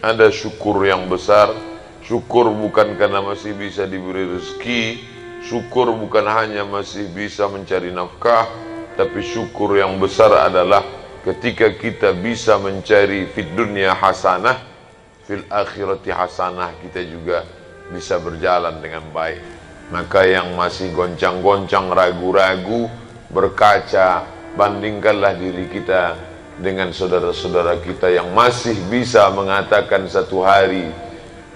ada syukur yang besar. Syukur bukan karena masih bisa diberi rezeki, syukur bukan hanya masih bisa mencari nafkah, tapi syukur yang besar adalah ketika kita bisa mencari fid dunya hasanah, fil akhirati hasanah, kita juga bisa berjalan dengan baik. Maka yang masih goncang-goncang, ragu-ragu, berkaca, bandingkanlah diri kita dengan saudara-saudara kita yang masih bisa mengatakan satu hari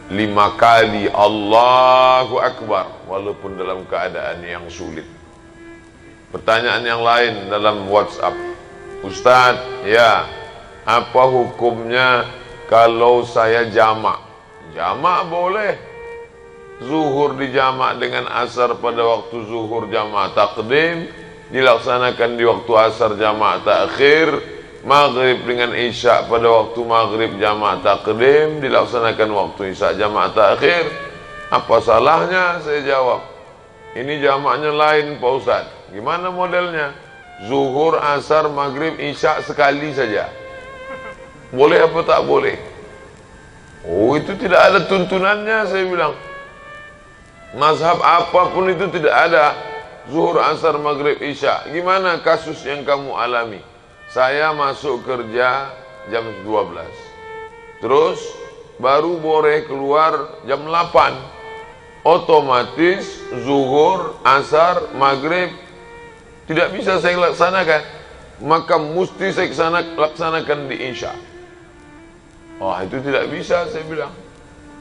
5 kali Allahu Akbar walaupun dalam keadaan yang sulit. Pertanyaan yang lain dalam WhatsApp, Ustaz, ya, apa hukumnya kalau saya jamak? Jamak boleh. Zuhur dijamak dengan asar pada waktu zuhur jamak takdim, dilaksanakan di waktu asar jamak takhir. Maghrib dengan isya pada waktu maghrib jamak takdim, dilaksanakan waktu isya jamak takhir. Apa salahnya? Saya jawab, ini jamaknya lain Pak Ustaz. Gimana modelnya? Zuhur, asar, maghrib, isya sekali saja. Boleh apa tak boleh? Oh, itu tidak ada tuntunannya, saya bilang. Mazhab apapun itu tidak ada zuhur, asar, maghrib, isya. Gimana kasus yang kamu alami? Saya masuk kerja jam 12, terus baru boleh keluar jam 8. Otomatis zuhur, asar, maghrib tidak bisa saya laksanakan, maka mesti saya laksanakan di isya. Oh, itu tidak bisa, saya bilang.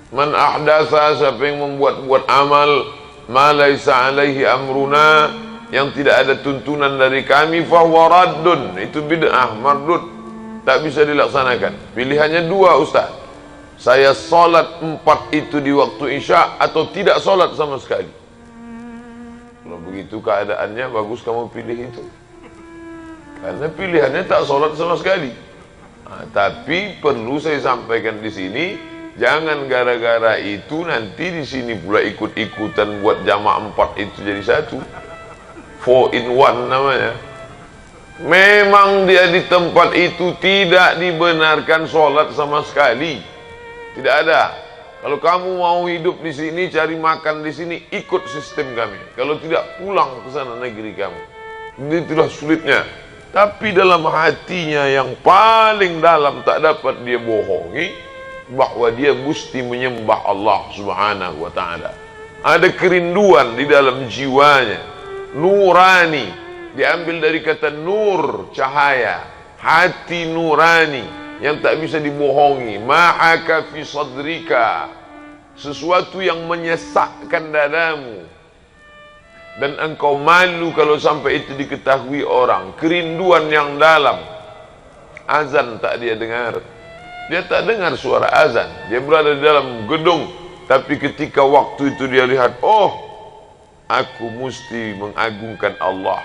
Man ahdatsa, siapa yang membuat-buat amal ma laisa alaihi amruna, yang tidak ada tuntunan dari kami, fahuwa raddun, itu bid'ah mardud, tak bisa dilaksanakan. Pilihannya dua, Ustaz. Saya solat 4 itu di waktu isya atau tidak solat sama sekali. Kalau begitu keadaannya, bagus kamu pilih itu, karena pilihannya tak solat sama sekali. Tapi perlu saya sampaikan di sini, jangan gara-gara itu nanti di sini pula ikut-ikutan buat jamak 4 itu jadi satu. 4 in 1 namanya. Memang dia di tempat itu tidak dibenarkan sholat sama sekali. Tidak ada. Kalau kamu mau hidup di sini, cari makan di sini, ikut sistem kami. Kalau tidak, pulang ke sana negeri kamu. Itulah sulitnya. Tapi dalam hatinya yang paling dalam tak dapat dia bohongi bahwa dia mesti menyembah Allah Subhanahu wa ta'ala. Ada kerinduan di dalam jiwanya. Nurani, diambil dari kata nur, cahaya. Hati nurani yang tak bisa dibohongi. Ma'aka fi sadrika, sesuatu yang menyesakkan dadamu, dan engkau malu kalau sampai itu diketahui orang. Kerinduan yang dalam. Azan tak dia dengar, dia tak dengar suara azan, dia berada di dalam gedung, tapi ketika waktu itu dia lihat, oh, aku mesti mengagungkan Allah,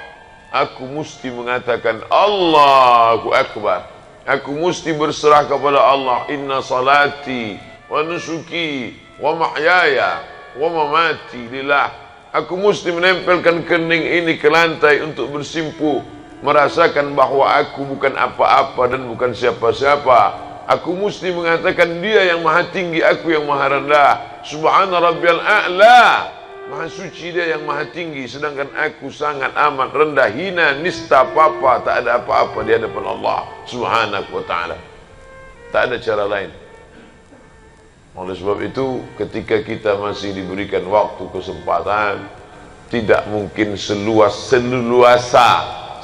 aku mesti mengatakan Allahu Akbar, aku mesti berserah kepada Allah. Inna salati wa nusuki wa mahyaya wa mamati lillah. Aku mesti menempelkan kening ini ke lantai untuk bersimpuh, merasakan bahwa aku bukan apa-apa dan bukan siapa-siapa. Aku mesti mengatakan dia yang maha tinggi, aku yang maha rendah. Subhana rabbiyal a'la, maha suci dia yang maha tinggi, sedangkan aku sangat amat rendah, hina, nista, apa-apa, tak ada apa-apa di hadapan Allah Subhanahu wa ta'ala. Tak ada cara lain. Oleh sebab itu, ketika kita masih diberikan waktu, kesempatan, tidak mungkin seluasa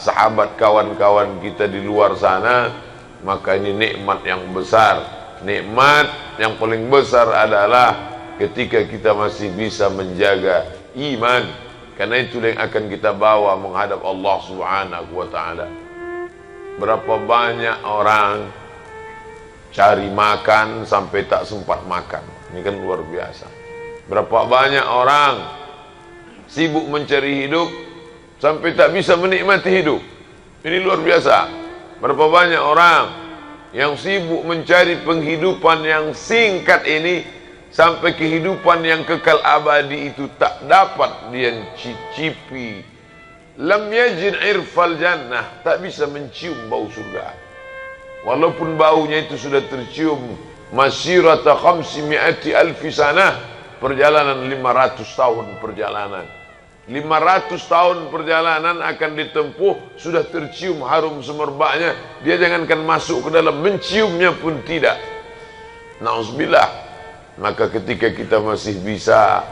sahabat kawan-kawan kita di luar sana. Maka ini nikmat yang besar. Nikmat yang paling besar adalah ketika kita masih bisa menjaga iman, karena itu yang akan kita bawa menghadap Allah Subhanahu wa ta'ala. Berapa banyak orang cari makan sampai tak sempat makan. Ini kan luar biasa. Berapa banyak orang sibuk mencari hidup sampai tak bisa menikmati hidup. Ini luar biasa. Berapa banyak orang yang sibuk mencari penghidupan yang singkat ini, sampai kehidupan yang kekal abadi itu tak dapat dia cicipi. Lam yajid irfal jannah, tak bisa mencium bau surga. Walaupun baunya itu sudah tercium Masirata 500.000 sanah, perjalanan 500 tahun perjalanan. 500 tahun perjalanan akan ditempuh, sudah tercium harum semerbaknya, dia jangankan masuk ke dalam, menciumnya pun tidak. Na'udzubillah. Maka ketika kita masih bisa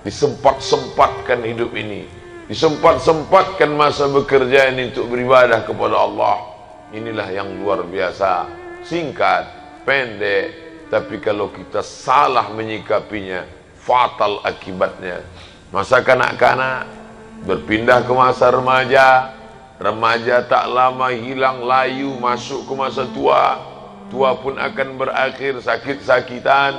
disempat-sempatkan hidup ini, disempat-sempatkan masa bekerja ini untuk beribadah kepada Allah, inilah yang luar biasa. Singkat, pendek, tapi kalau kita salah menyikapinya, fatal akibatnya. Masa kanak-kanak berpindah ke masa remaja, remaja tak lama hilang layu masuk ke masa tua, tua pun akan berakhir sakit-sakitan,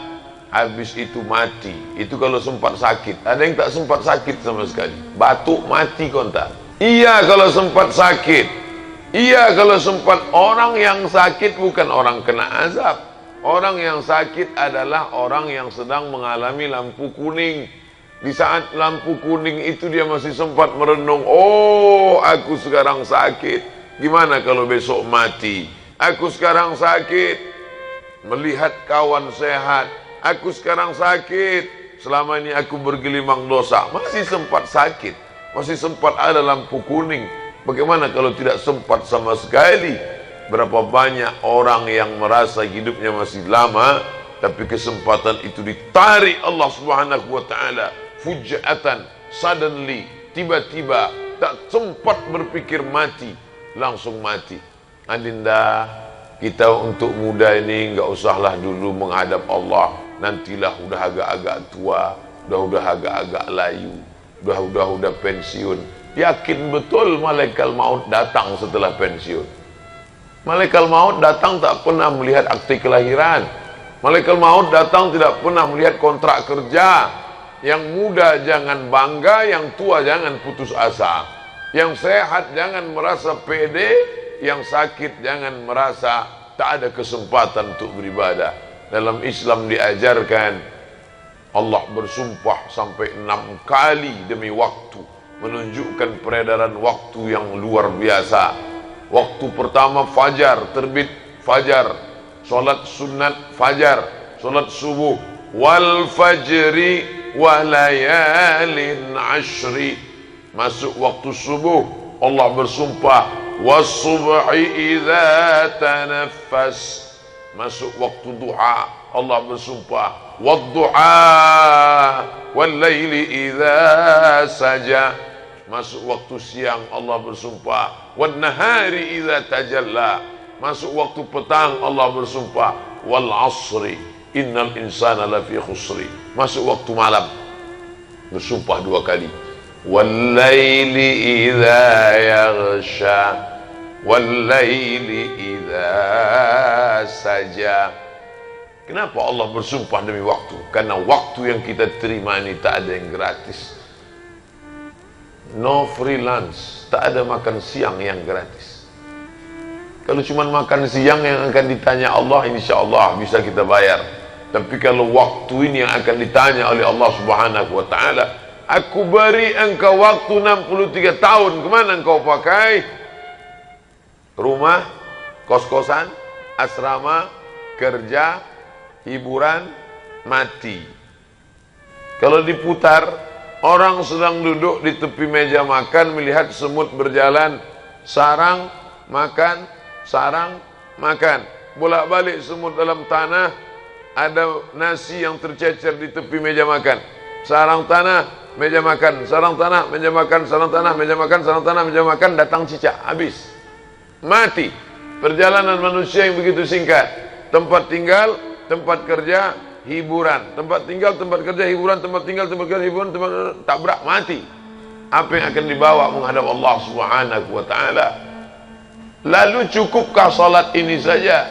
habis itu mati. Itu kalau sempat sakit. Ada yang tak sempat sakit sama sekali, batuk mati kontak. Iya kalau sempat sakit, iya kalau sempat. Orang yang sakit bukan orang kena azab. Orang yang sakit adalah orang yang sedang mengalami lampu kuning. Di saat lampu kuning itu dia masih sempat merenung, oh aku sekarang sakit, gimana kalau besok mati. Aku sekarang sakit, melihat kawan sehat. Aku sekarang sakit, selama ini aku bergelimang dosa. Masih sempat sakit, masih sempat ada lampu kuning. Bagaimana kalau tidak sempat sama sekali? Berapa banyak orang yang merasa hidupnya masih lama, tapi kesempatan itu ditarik Allah Subhanahu wa ta'ala. Fujatan, suddenly, tiba-tiba, tak sempat berpikir mati, langsung mati. Adinda, kita untuk muda ini enggak usahlah dulu menghadap Allah. Nantilah udah agak-agak tua, udah agak-agak layu, udah pensiun. Yakin betul malaikat maut datang setelah pensiun. Malaikat maut datang tak pernah melihat akte kelahiran. Malaikat maut datang tidak pernah melihat kontrak kerja. Yang muda jangan bangga, yang tua jangan putus asa. Yang sehat jangan merasa pede, yang sakit jangan merasa tak ada kesempatan untuk beribadah. Dalam Islam diajarkan Allah bersumpah sampai 6 kali demi waktu, menunjukkan peredaran waktu yang luar biasa. Waktu pertama fajar, terbit fajar, solat sunat fajar, solat subuh, wal fajri wa layalin ashri, masuk waktu subuh Allah bersumpah, was subhi idza tanaffas, masuk waktu duha Allah bersumpah, wad duha wal laili idza saja, masuk waktu siang Allah bersumpah, wan nahari idza tajalla, masuk waktu petang Allah bersumpah, wal asri innal insana lafi khusri, masuk waktu malam bersumpah 2 kali, wal laili idza yaghsha wal laili idza saja. Kenapa Allah bersumpah demi waktu? Karena waktu yang kita terima ini tak ada yang gratis. No freelance, tak ada makan siang yang gratis. Kalau cuma makan siang yang akan ditanya Allah, insya Allah bisa kita bayar. Tapi kalau waktu ini yang akan ditanya oleh Allah Subhanahu wa ta'ala, aku beri engkau waktu 63 tahun, kemana engkau pakai? Rumah, kos-kosan, asrama, kerja, hiburan, mati. Kalau diputar, orang sedang duduk di tepi meja makan, melihat semut berjalan, sarang, makan, sarang, makan. Bolak-balik semut dalam tanah, ada nasi yang tercecer di tepi meja makan. Sarang tanah, meja makan, sarang tanah, meja makan, sarang tanah, meja makan, sarang tanah, meja makan, datang cicak, habis. Mati. Perjalanan manusia yang begitu singkat. Tempat tinggal, tempat kerja, hiburan. Tempat tinggal, tempat kerja, hiburan, tempat tinggal, tempat kerja, hiburan, tempat tabrak, mati. Apa yang akan dibawa menghadap Allah Subhanahu wa ta'ala? Lalu cukupkah salat ini saja?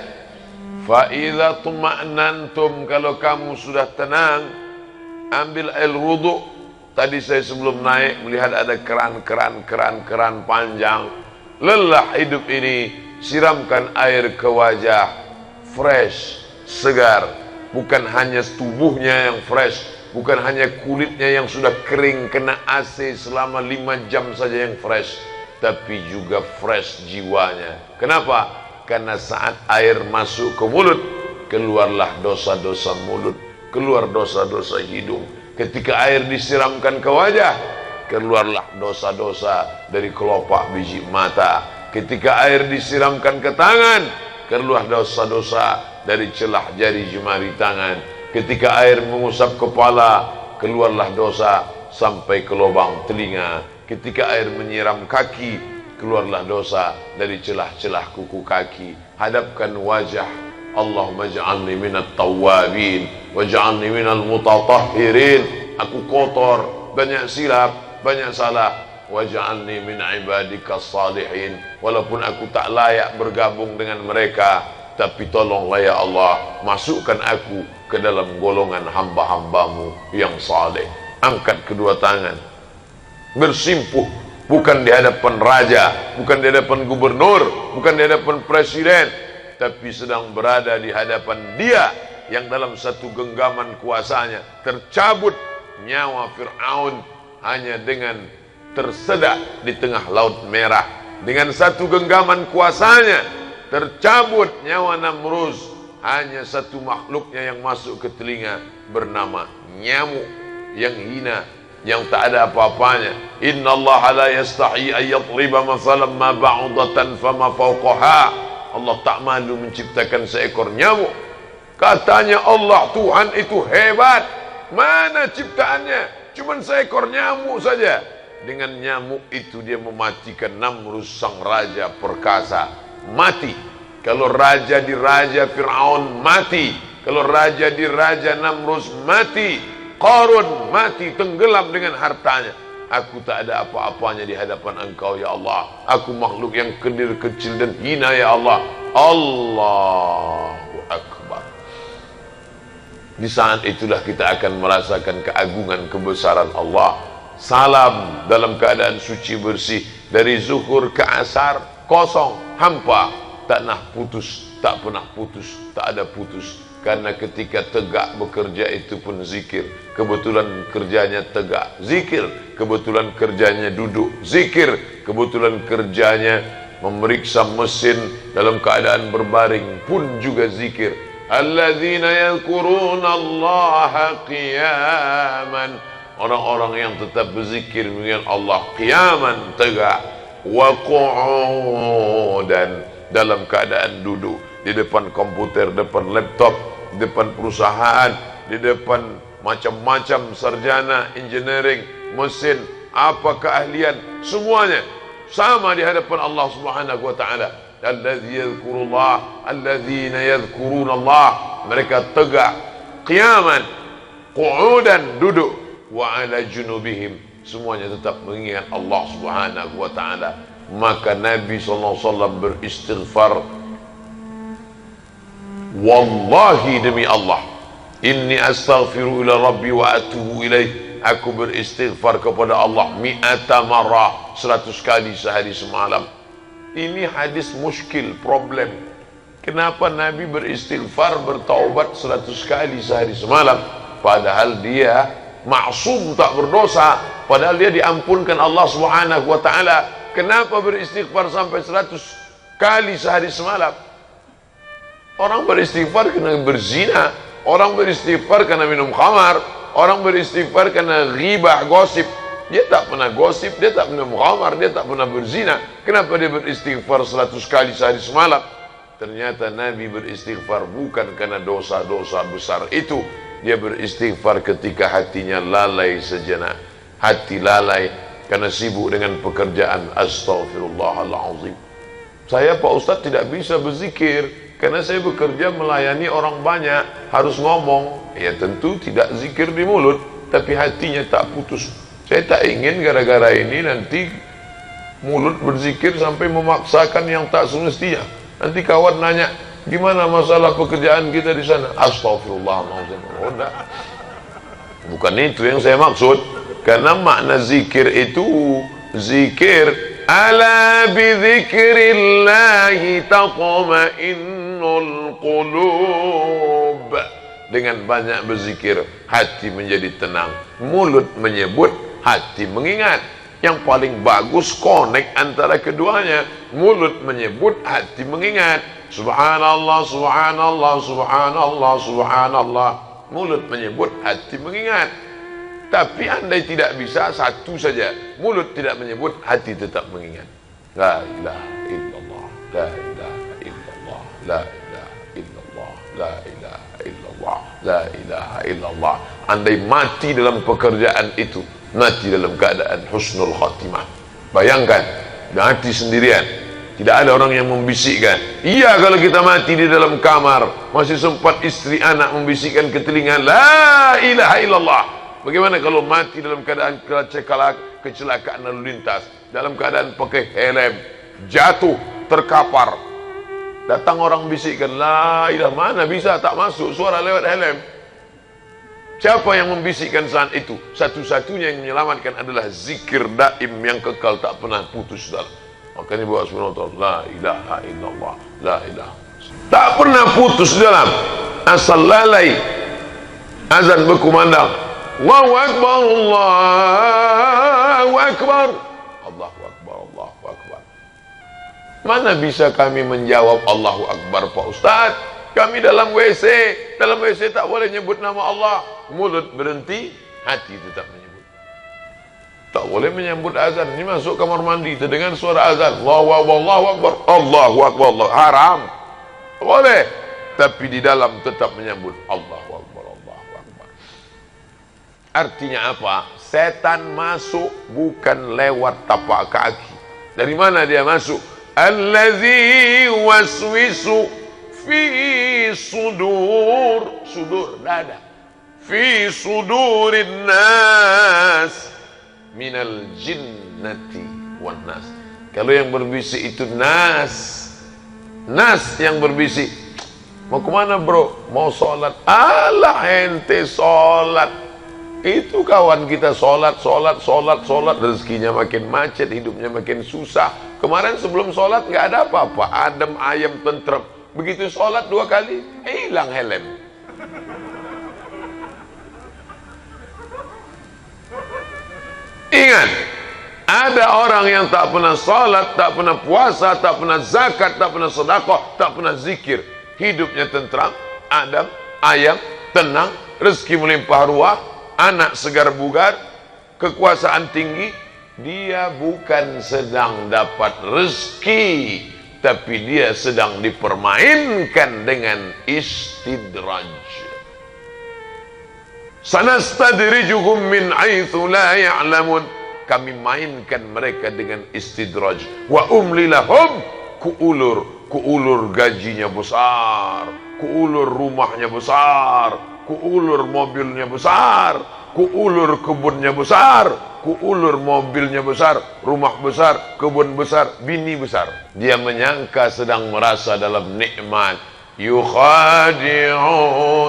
Fa idza tuma'nantum, kalau kamu sudah tenang, ambil air wudu. Tadi saya sebelum naik melihat ada keran panjang. Lelah hidup ini, siramkan air ke wajah, fresh, segar. Bukan hanya tubuhnya yang fresh, bukan hanya kulitnya yang sudah kering kena AC selama 5 jam saja yang fresh, tapi juga fresh jiwanya. Kenapa? Karena saat air masuk ke mulut, keluarlah dosa-dosa mulut, keluar dosa-dosa hidung. Ketika air disiramkan ke wajah, keluarlah dosa-dosa dari kelopak biji mata. Ketika air disiramkan ke tangan, keluar dosa-dosa dari celah jari jemari tangan. Ketika air mengusap kepala, keluarlah dosa sampai ke lubang telinga. Ketika air menyiram kaki, keluarlah dosa dari celah-celah kuku kaki. Hadapkan wajah. Allahumma ja'alni minat tawwabin waj'alni minal mutatahhirin. Aku kotor, banyak silap, banyak salah. Waj'alni min ibadikas salihin. Walaupun aku tak layak bergabung dengan mereka, tapi tolonglah ya Allah, masukkan aku ke dalam golongan hamba-hambamu yang saleh. Angkat kedua tangan, bersimpuh, bukan di hadapan raja, bukan di hadapan gubernur, bukan di hadapan presiden, tapi sedang berada di hadapan Dia yang dalam satu genggaman kuasanya tercabut nyawa Fir'aun hanya dengan tersedak di tengah laut merah. Dengan satu genggaman kuasanya tercabut nyawa Namrus, hanya satu makhluknya yang masuk ke telinga bernama nyamuk yang hina, yang tak ada apa-apanya. Innallaha la yastahi an yadriba mathalan ma ba'udatan fama fawqaha. Allah tak malu menciptakan seekor nyamuk. Katanya Allah, Tuhan itu hebat. Mana ciptaannya? Cuman seekor nyamuk saja. Dengan nyamuk itu dia mematikan Namrus sang raja perkasa. Mati. Kalau raja di raja Fir'aun mati. Kalau raja di raja Namrus mati. Qarun mati, tenggelam dengan hartanya. Aku tak ada apa-apanya di hadapan Engkau ya Allah. Aku makhluk yang kecil, kecil dan hina ya Allah. Allahu Akbar. Di saat itulah kita akan merasakan keagungan kebesaran Allah. Salam dalam keadaan suci bersih, dari zuhur ke asar kosong, hampa, tak pernah putus, tak pernah putus, tak ada putus. Karena ketika tegak bekerja itu pun zikir. Kebetulan kerjanya tegak, zikir. Kebetulan kerjanya duduk, zikir. Kebetulan kerjanya memeriksa mesin dalam keadaan berbaring pun juga zikir. Alladzina yadhkuruna Allaha qiyaman. Orang-orang yang tetap berzikir mengingat Allah qiyaman, tegak, wa qu'udan, dalam keadaan duduk, di depan komputer, depan laptop, depan perusahaan, di depan macam-macam sarjana engineering, mesin, apa keahlian, semuanya sama di hadapan Allah Subhanahu wa taala. Alladzina yadhkuruna Allah, mereka tegak, qiyaman, qu'udan, duduk, wa ala junubihim, semuanya tetap mengingat Allah Subhanahu wa taala. Maka Nabi sallallahu alaihi wasallam beristighfar, wallahi demi Allah, inni astaghfiru ila rabbi wa atubu ilaih, aku beristighfar kepada Allah mi'ata marrah, 100 kali sehari semalam. Ini hadis muskil, problem. Kenapa Nabi beristighfar, bertaubat 100 kali sehari semalam, padahal dia maksum, tak berdosa, padahal dia diampunkan Allah Subhanahu wa taala. Kenapa beristighfar sampai 100 kali sehari semalam? Orang beristighfar karena berzina, orang beristighfar karena minum khamar, orang beristighfar karena ghibah, gosip. Dia tak pernah gosip, dia tak pernah khamar, dia tak pernah berzina. Kenapa dia beristighfar 100 kali sehari semalam? Ternyata Nabi beristighfar bukan karena dosa-dosa besar itu. Dia beristighfar ketika hatinya lalai sejenak. Hati lalai karena sibuk dengan pekerjaan. Astaghfirullahaladzim. Saya Pak Ustadz tidak bisa berzikir karena saya bekerja melayani orang banyak, harus ngomong. Ya tentu tidak zikir di mulut, tapi hatinya tak putus. Saya tak ingin gara-gara ini nanti mulut berzikir sampai memaksakan yang tak semestinya. Nanti kawan nanya, gimana masalah pekerjaan kita di sana? Astaghfirullahaladzim. Oh, enggak. Bukan itu yang saya maksud. Karena makna zikir itu, zikir, ala bidzikrillahi taqma'innul qulub. Dengan banyak berzikir, hati menjadi tenang. Mulut menyebut, hati mengingat. Yang paling bagus connect antara keduanya. mulut menyebut, hati mengingat. Subhanallah, subhanallah, subhanallah, subhanallah. Mulut menyebut, hati mengingat. Tapi andai tidak bisa, satu saja. Mulut tidak menyebut, hati tetap mengingat. La ilaha illallah, la ilaha illallah, la ilaha illallah, la ilaha illallah, la ilaha illallah. Andai mati dalam pekerjaan itu, mati dalam keadaan husnul khatimah. Bayangkan, mati sendirian, tidak ada orang yang membisikkan. Iya, kalau kita mati di dalam kamar, masih sempat istri anak membisikkan ke telinga, la ilaha illallah. Bagaimana kalau mati dalam keadaan kecelakaan lalu lintas, dalam keadaan pakai helm, jatuh, terkapar, datang orang bisikkan, la ilaha, mana bisa, tak masuk suara lewat helm. Siapa yang membisikkan saat itu? Satu-satunya yang menyelamatkan adalah zikir daim yang kekal, tak pernah putus dalam. Makanya buat subhanallah, la ilaha illallah, la ilaha, tak pernah putus dalam. Asal lalai azan berkumandang, Allahu Akbar, Allahu Akbar, Allahu Akbar, Allahu Akbar. Mana bisa kami menjawab Allahu Akbar, Pak Ustaz? Kami dalam WC tak boleh nyebut nama Allah. Mulut berhenti, hati tetap menyebut. Tak boleh menyebut azan. Ini masuk kamar mandi, terdengar suara azan, Allahu Akbar, Allahu Akbar, Allahu Akbar, Allah. Haram. Boleh, tapi di dalam tetap menyebut Allahu Akbar, Allahu Akbar. Artinya apa? Setan masuk bukan lewat tapak kaki. Dari mana dia masuk? Allazi waswisu fi sudur, sudur dada, fi sudurin nas minal jinnati wan nas. Kalau yang berbisik itu nas yang berbisik. Mau kemana bro? Mau sholat. Alah ente sholat. Itu kawan kita sholat, rezekinya makin macet, hidupnya makin susah. Kemarin sebelum sholat nggak ada apa-apa, adem ayam tentrem. Begitu sholat 2 kali, hilang helm. Ingat, ada orang yang tak pernah sholat, tak pernah puasa, tak pernah zakat, tak pernah sedekah, tak pernah zikir. Hidupnya tentram, adem ayam, tenang, rezeki melimpah ruah, anak segar bugar, kekuasaan tinggi. Dia bukan sedang dapat rezeki, tapi dia sedang dipermainkan dengan istidraj. Sanastadrijuhum min haitsu la ya'lamun. Kami mainkan mereka dengan istidraj. Wa umli lahum, kuulur gajinya besar, kuulur rumahnya besar, kuulur mobilnya besar, kuulur kebunnya besar, kuulur mobilnya besar, rumah besar, kebun besar, bini besar. Dia menyangka sedang merasa dalam nikmat. Yukhadi'un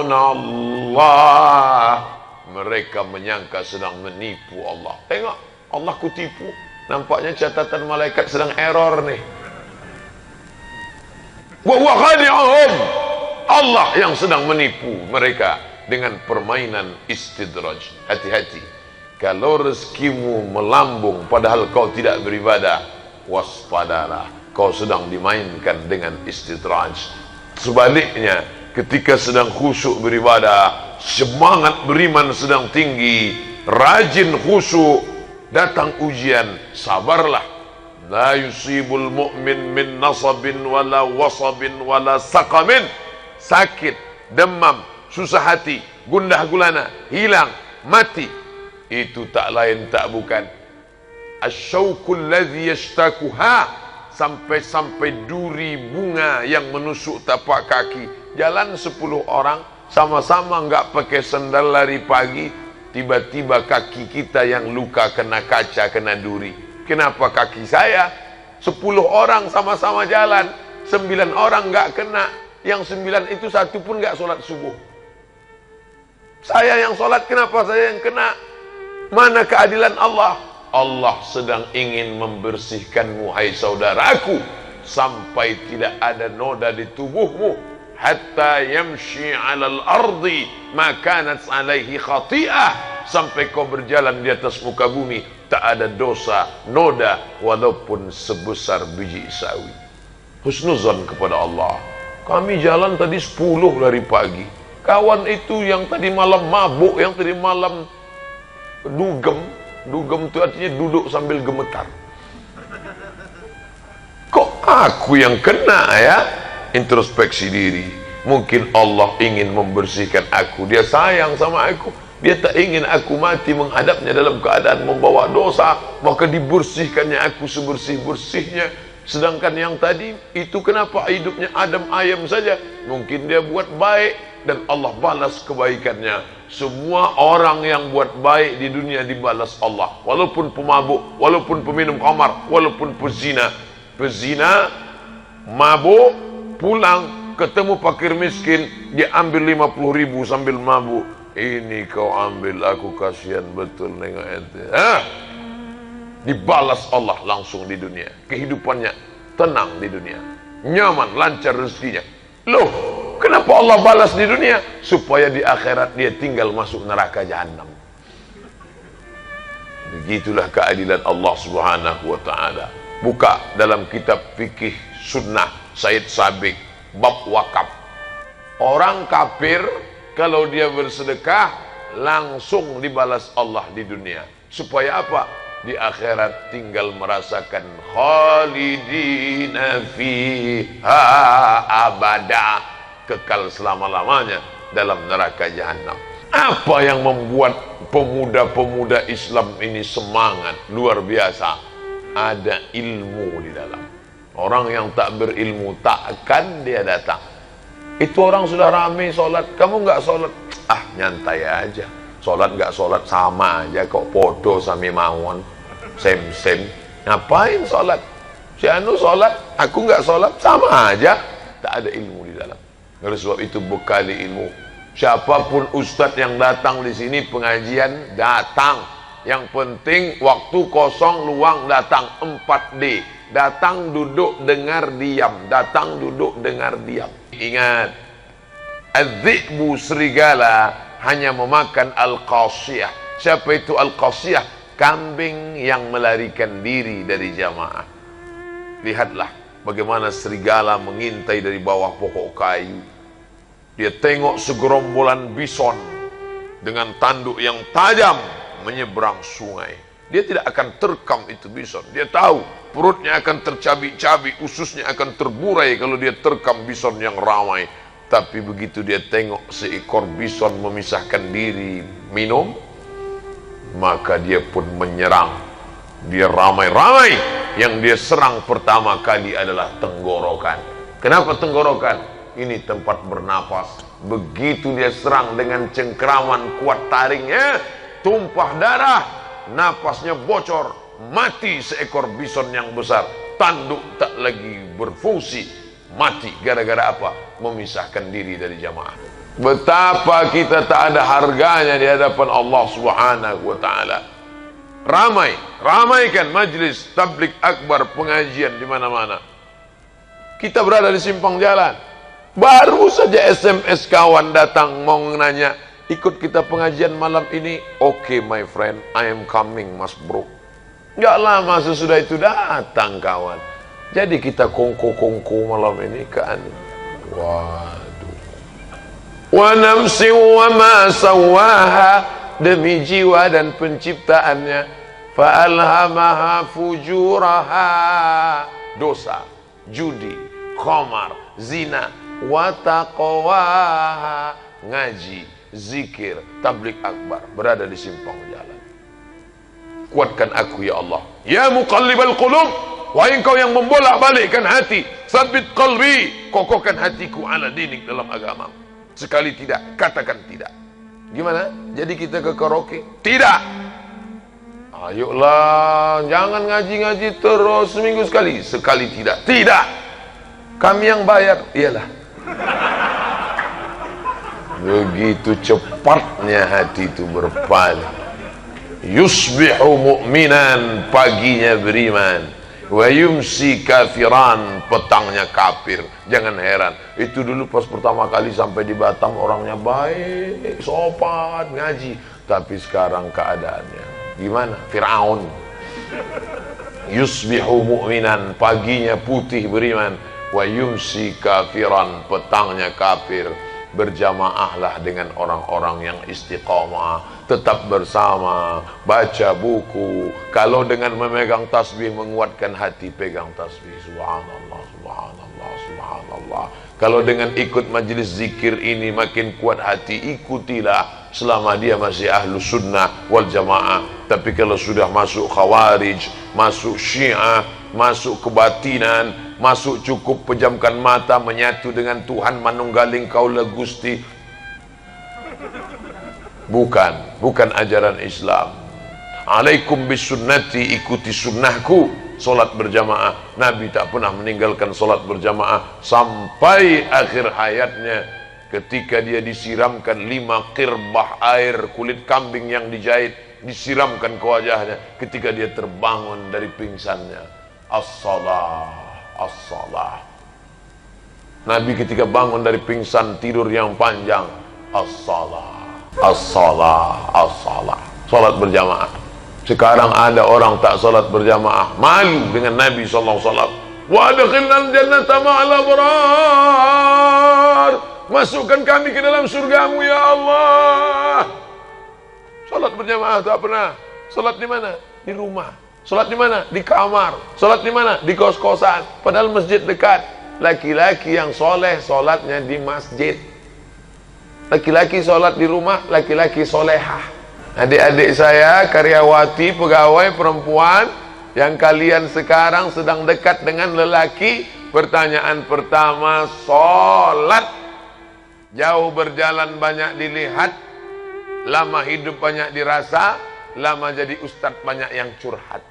Allah. Mereka menyangka sedang menipu Allah. Tengok, Allah kutipu. Nampaknya catatan malaikat sedang error nih. Wa khadi'uhum. Allah yang sedang menipu mereka dengan permainan istidraj. Hati-hati. Kalau rezekimu melambung padahal kau tidak beribadah, waspadalah, kau sedang dimainkan dengan istidraj. Sebaliknya, ketika sedang khusyuk beribadah, semangat beriman sedang tinggi, rajin khusyuk, datang ujian, sabarlah. La yusibul mu'min min nasabin wala wasabin wala saqamin. Sakit, demam, susah hati, gundah gulana, hilang, mati, itu tak lain tak bukan asyauqul ladzi yashtakuha. Sampai duri bunga yang menusuk tapak kaki. Jalan 10 orang sama-sama enggak pakai sandal lari pagi, tiba-tiba kaki kita yang luka kena kaca, kena duri. Kenapa kaki saya? 10 orang sama-sama jalan, 9 orang enggak kena. Yang 9 itu satu pun enggak sholat subuh. Saya yang sholat, kenapa saya yang kena? Mana keadilan Allah? Allah sedang ingin membersihkanmu, hai saudaraku, sampai tidak ada noda di tubuhmu. Hatta yamshi 'alal ardi ma kanat 'alaihi khati'ah. sampai kau berjalan di atas muka bumi, tak ada dosa noda walaupun sebesar biji sawi. Husnuzan kepada Allah. Kami jalan tadi 10 dari pagi. Kawan itu yang tadi malam mabuk, yang tadi malam dugem. Dugem itu artinya duduk sambil gemetar. Kok aku yang kena ya? Introspeksi diri. Mungkin Allah ingin membersihkan aku. Dia sayang sama aku. Dia tak ingin aku mati menghadapnya dalam keadaan membawa dosa. Maka dibersihkannya aku sebersih-bersihnya. Sedangkan yang tadi itu kenapa hidupnya adem ayem saja? Mungkin dia buat baik dan Allah balas kebaikannya. Semua orang yang buat baik di dunia dibalas Allah. Walaupun pemabuk, walaupun peminum khamar, walaupun pezina. Pezina, mabuk, pulang ketemu fakir miskin, dia ambil 50.000 sambil mabuk. Ini kau ambil, aku kasihan betul nengok ente. Dibalas Allah langsung di dunia. Kehidupannya tenang di dunia, nyaman, lancar rezekinya. Loh, kenapa Allah balas di dunia? Supaya di akhirat dia tinggal masuk neraka jahanam. Begitulah keadilan Allah Subhanahu wa ta'ala. Buka dalam kitab fikih sunnah Said Sabiq bab wakaf. Orang kafir kalau dia bersedekah langsung dibalas Allah di dunia. Supaya apa? Di akhirat tinggal merasakan khalidina fiha abada, kekal selama-lamanya dalam neraka jahanam. Apa yang membuat pemuda-pemuda Islam ini semangat luar biasa? Ada ilmu di dalam. Orang yang tak berilmu takkan dia datang. Itu orang sudah ramai solat, kamu nggak solat, nyantai aja. Solat nggak solat sama aja kok, podo sami mawon, sem-sem. Ngapain solat? Si anu solat, aku nggak solat, sama aja. Tak ada ilmu di dalam. Oleh sebab itu bekali ilmu. Siapapun ustadz yang datang di sini pengajian, datang. Yang penting waktu kosong luang datang. 4D. Datang, duduk, dengar, diam. Datang, duduk, dengar, diam. Ingat, az-zi'bu serigala hanya memakan al-qasiyah. Siapa itu al-qasiyah? Kambing yang melarikan diri dari jamaah. Lihatlah bagaimana serigala mengintai dari bawah pokok kayu. Dia tengok segerombolan bison dengan tanduk yang tajam menyeberang sungai. Dia tidak akan terkam itu bison. Dia tahu perutnya akan tercabik-cabik, ususnya akan terburai kalau dia terkam bison yang ramai. Tapi begitu dia tengok seekor bison memisahkan diri minum, maka dia pun menyerang. Dia ramai-ramai. Yang dia serang pertama kali adalah tenggorokan. Kenapa tenggorokan? Ini tempat bernapas. Begitu dia serang dengan cengkeraman kuat taringnya, tumpah darah, napasnya bocor, mati seekor bison yang besar. Tanduk tak lagi berfungsi, mati gara-gara apa? Memisahkan diri dari jamaah. Betapa kita tak ada harganya di hadapan Allah Subhanahu wa ta'ala. Ramaikan majlis tablik akbar, pengajian di mana-mana. Kita berada di simpang jalan, baru saja SMS kawan datang mau nanya, ikut kita pengajian malam ini. Okay my friend, I am coming mas bro. Gak lama sesudah itu datang kawan. Jadi kita kongko-kongko malam ini kan. Waduh. Wa nafsi wa ma sawaha, demi jiwa dan penciptaannya. Fa alhamaha fujuraha, dosa, judi, khamar, zina, wa taqwaha, ngaji, zikir, tablik akbar, berada di simpang jalan. Kuatkan aku ya Allah. Ya muqallibal qulub, wahai engkau yang membolak-balikkan hati, sabit qalbi, kokohkan hatiku ala dinik, dalam agama. Sekali tidak, katakan tidak. Gimana? Jadi kita ke karaoke? Tidak. Ayolah, jangan ngaji-ngaji terus seminggu sekali. Sekali tidak. Tidak. Kami yang bayar. Iyalah. Begitu cepatnya hati itu berpaling. Yusbihu mu'minan, paginya beriman, wa yumsi kafiran, petangnya kafir. Jangan heran, itu dulu pas pertama kali sampai di Batam orangnya baik, sopan, ngaji. Tapi sekarang keadaannya gimana? Fir'aun yusbihu mu'minan, paginya putih beriman, wa yumsi kafiran, petangnya kafir. Berjamaahlah dengan orang-orang yang istiqamah, tetap bersama, baca buku. Kalau dengan memegang tasbih menguatkan hati, pegang tasbih. Subhanallah, subhanallah, subhanallah. Kalau dengan ikut majlis zikir ini makin kuat hati, ikutilah selama dia masih ahlu sunnah wal jamaah. Tapi kalau sudah masuk khawarij, masuk syiah, masuk kebatinan, masuk cukup pejamkan mata, menyatu dengan Tuhan manunggaling kaula Gusti, bukan ajaran Islam. Alaikum bisunnati, ikuti sunnahku, solat berjamaah. Nabi tak pernah meninggalkan solat berjamaah sampai akhir hayatnya. Ketika dia disiramkan 5 qirbah air kulit kambing yang dijahit, disiramkan ke wajahnya. Ketika dia terbangun dari pingsannya, as-salah, as-salah. Nabi ketika bangun dari pingsan tidur yang panjang, as-salah, as-salah, as-salah. Salat berjamaah. Sekarang ada orang tak salat berjamaah, malu dengan Nabi SAW. Wa adkhilnal jannata ma'al abrar, masukkan kami ke dalam surgamu ya Allah. Salat berjamaah tak pernah. Salat di mana? Di rumah. Salat di mana? Di kamar. Salat di mana? Di kos-kosan. Padahal masjid dekat. Laki-laki yang soleh salatnya di masjid. Laki-laki salat di rumah, laki-laki solehah. Adik-adik saya, karyawati, pegawai perempuan yang kalian sekarang sedang dekat dengan lelaki, pertanyaan pertama, salat. Jauh berjalan banyak dilihat, lama hidup banyak dirasa, lama jadi ustadz banyak yang curhat.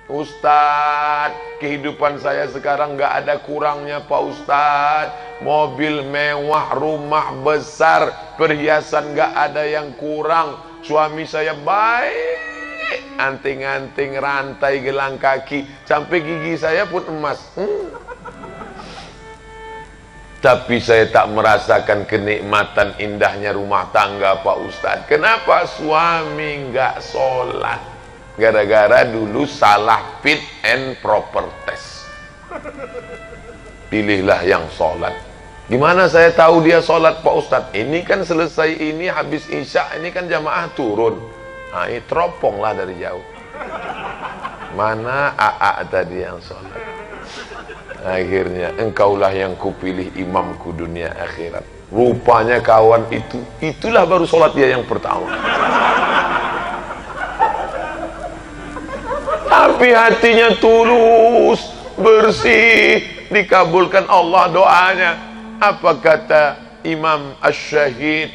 Ustadz, kehidupan saya sekarang gak ada kurangnya Pak Ustadz. Mobil mewah, rumah besar, perhiasan gak ada yang kurang. Suami saya baik, anting-anting, rantai, gelang kaki, sampai gigi saya pun emas. Tapi saya tak merasakan kenikmatan indahnya rumah tangga Pak Ustadz. Kenapa? Suami nggak sholat. Gara-gara dulu salah fit and proper test. Pilihlah yang sholat. Gimana saya tahu dia sholat Pak Ustadz? Ini kan selesai ini habis isya, ini kan jamaah turun. Nah, ini teropong lah dari jauh. Mana AA tadi yang sholat? Akhirnya engkaulah yang kupilih imamku dunia akhirat. Rupanya kawan itu, itulah baru sholat dia yang pertama. Tapi hatinya tulus, bersih, dikabulkan Allah doanya. Apa kata Imam Asy-Syahid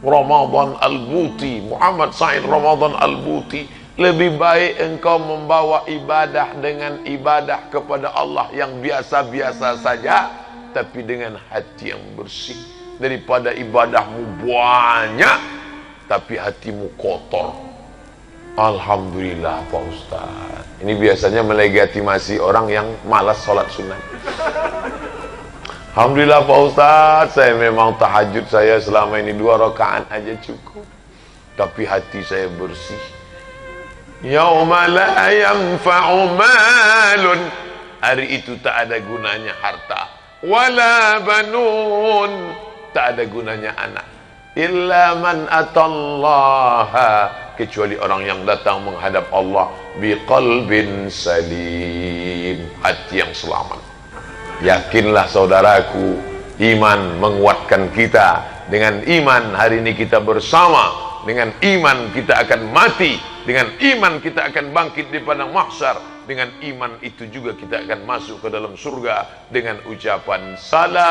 Ramadan Al-Buti, Muhammad Said Ramadan Al-Buti, lebih baik engkau membawa ibadah dengan ibadah kepada Allah yang biasa-biasa saja, tapi dengan hati yang bersih, daripada ibadahmu banyak tapi hatimu kotor. Alhamdulillah Pak Ustaz. Ini biasanya melegitimasi orang yang malas sholat sunat. Alhamdulillah Pak Ustaz, saya memang tahajud saya selama ini 2 rakaat aja cukup, tapi hati saya bersih. Yauma la yanfa'u malun, hari itu tak ada gunanya harta, wala banun, tak ada gunanya anak, illa man atallaha, kecuali orang yang datang menghadap Allah biqalbin salim, hati yang selamat. Yakinlah saudaraku, iman menguatkan kita. Dengan iman hari ini kita bersama, dengan iman kita akan mati, dengan iman kita akan bangkit di padang mahsyar, dengan iman itu juga kita akan masuk ke dalam surga dengan ucapan salamun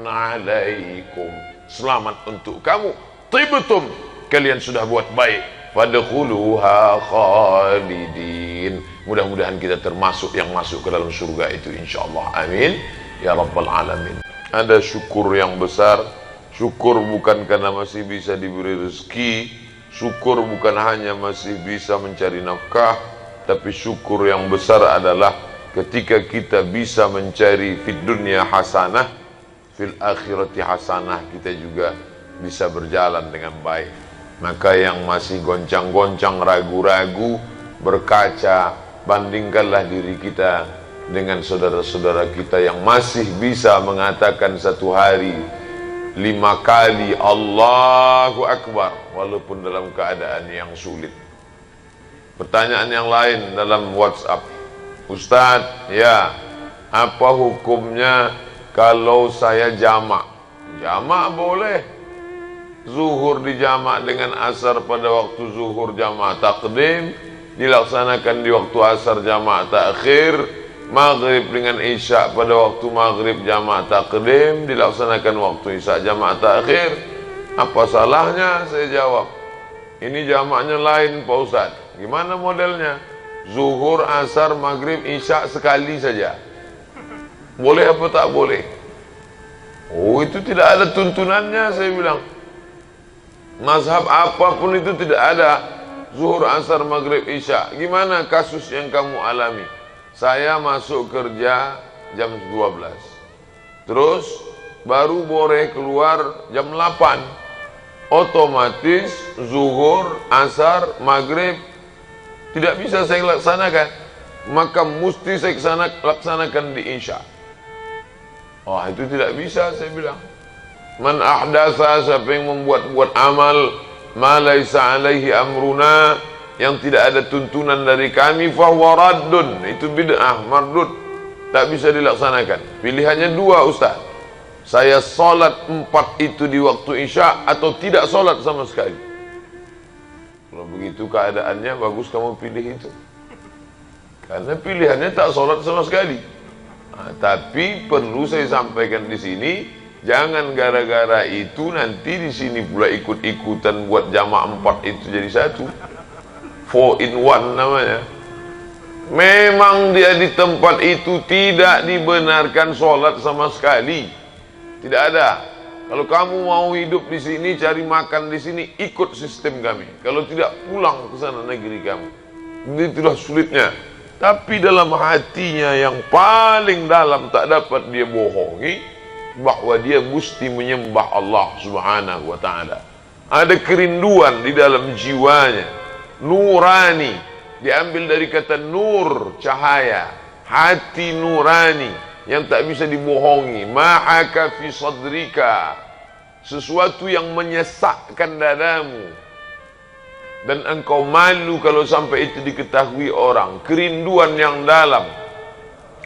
alaikum, selamat untuk kamu, tibtum, kalian sudah buat baik, fadkhuluha khalidin. Mudah-mudahan kita termasuk yang masuk ke dalam surga itu insyaallah. Amin ya rabbal alamin. Ada syukur yang besar. Syukur bukan karena masih bisa diberi rezeki, syukur bukan hanya masih bisa mencari nafkah, tapi syukur yang besar adalah ketika kita bisa mencari fid dunya hasanah, fil akhirati hasanah, kita juga bisa berjalan dengan baik. Maka yang masih goncang-goncang, ragu-ragu, berkaca, bandingkanlah diri kita dengan saudara-saudara kita yang masih bisa mengatakan satu hari 5 kali Allahu Akbar walaupun dalam keadaan yang sulit. Pertanyaan yang lain dalam WhatsApp, Ustadz, ya, apa hukumnya kalau saya jamak? Jamak boleh. Zuhur dijamak dengan asar pada waktu zuhur jamak takdim, dilaksanakan di waktu asar jamak takhir. Maghrib dengan isya pada waktu maghrib jamak takdim, dilaksanakan waktu isya jamak takhir. Apa salahnya? Saya jawab, ini jamaknya lain Pak Ustaz. Gimana modelnya? Zuhur, asar, maghrib, isya sekali saja. Boleh apa tak boleh? Oh, itu tidak ada tuntunannya, saya bilang. Mazhab apapun itu tidak ada zuhur, asar, maghrib, isya. Gimana kasus yang kamu alami? Saya masuk kerja jam 12, terus baru boleh keluar jam 8. Otomatis zuhur, asar, maghrib tidak bisa saya laksanakan. Maka mesti saya laksanakan di isya. Oh, itu tidak bisa, saya bilang. Man ahdasa, siapa yang membuat-buat amal ma laisa alaihi amruna, yang tidak ada tuntunan dari kami, fahuwa raddun, itu bid'ah mardud, tak bisa dilaksanakan. Pilihannya dua, Ustaz. Saya solat 4 itu di waktu isya atau tidak solat sama sekali. Kalau begitu keadaannya, bagus kamu pilih itu, karena pilihannya tak solat sama sekali. Tapi perlu saya sampaikan di sini, jangan gara-gara itu nanti di sini pula ikut-ikutan buat jamak 4 itu jadi satu. 4 in 1 namanya. Memang dia di tempat itu tidak dibenarkan sholat sama sekali. Tidak ada. Kalau kamu mau hidup di sini, cari makan di sini, ikut sistem kami. Kalau tidak, pulang ke sana negeri kamu. Itulah sulitnya. Tapi dalam hatinya yang paling dalam tak dapat dia bohongi bahwa dia mesti menyembah Allah Subhanahu wa ta'ala. Ada kerinduan di dalam jiwanya, nurani, diambil dari kata nur, cahaya. Hati nurani yang tak bisa dibohongi. Ma'aka fi sadrika, sesuatu yang menyesakkan dadamu dan engkau malu kalau sampai itu diketahui orang. Kerinduan yang dalam.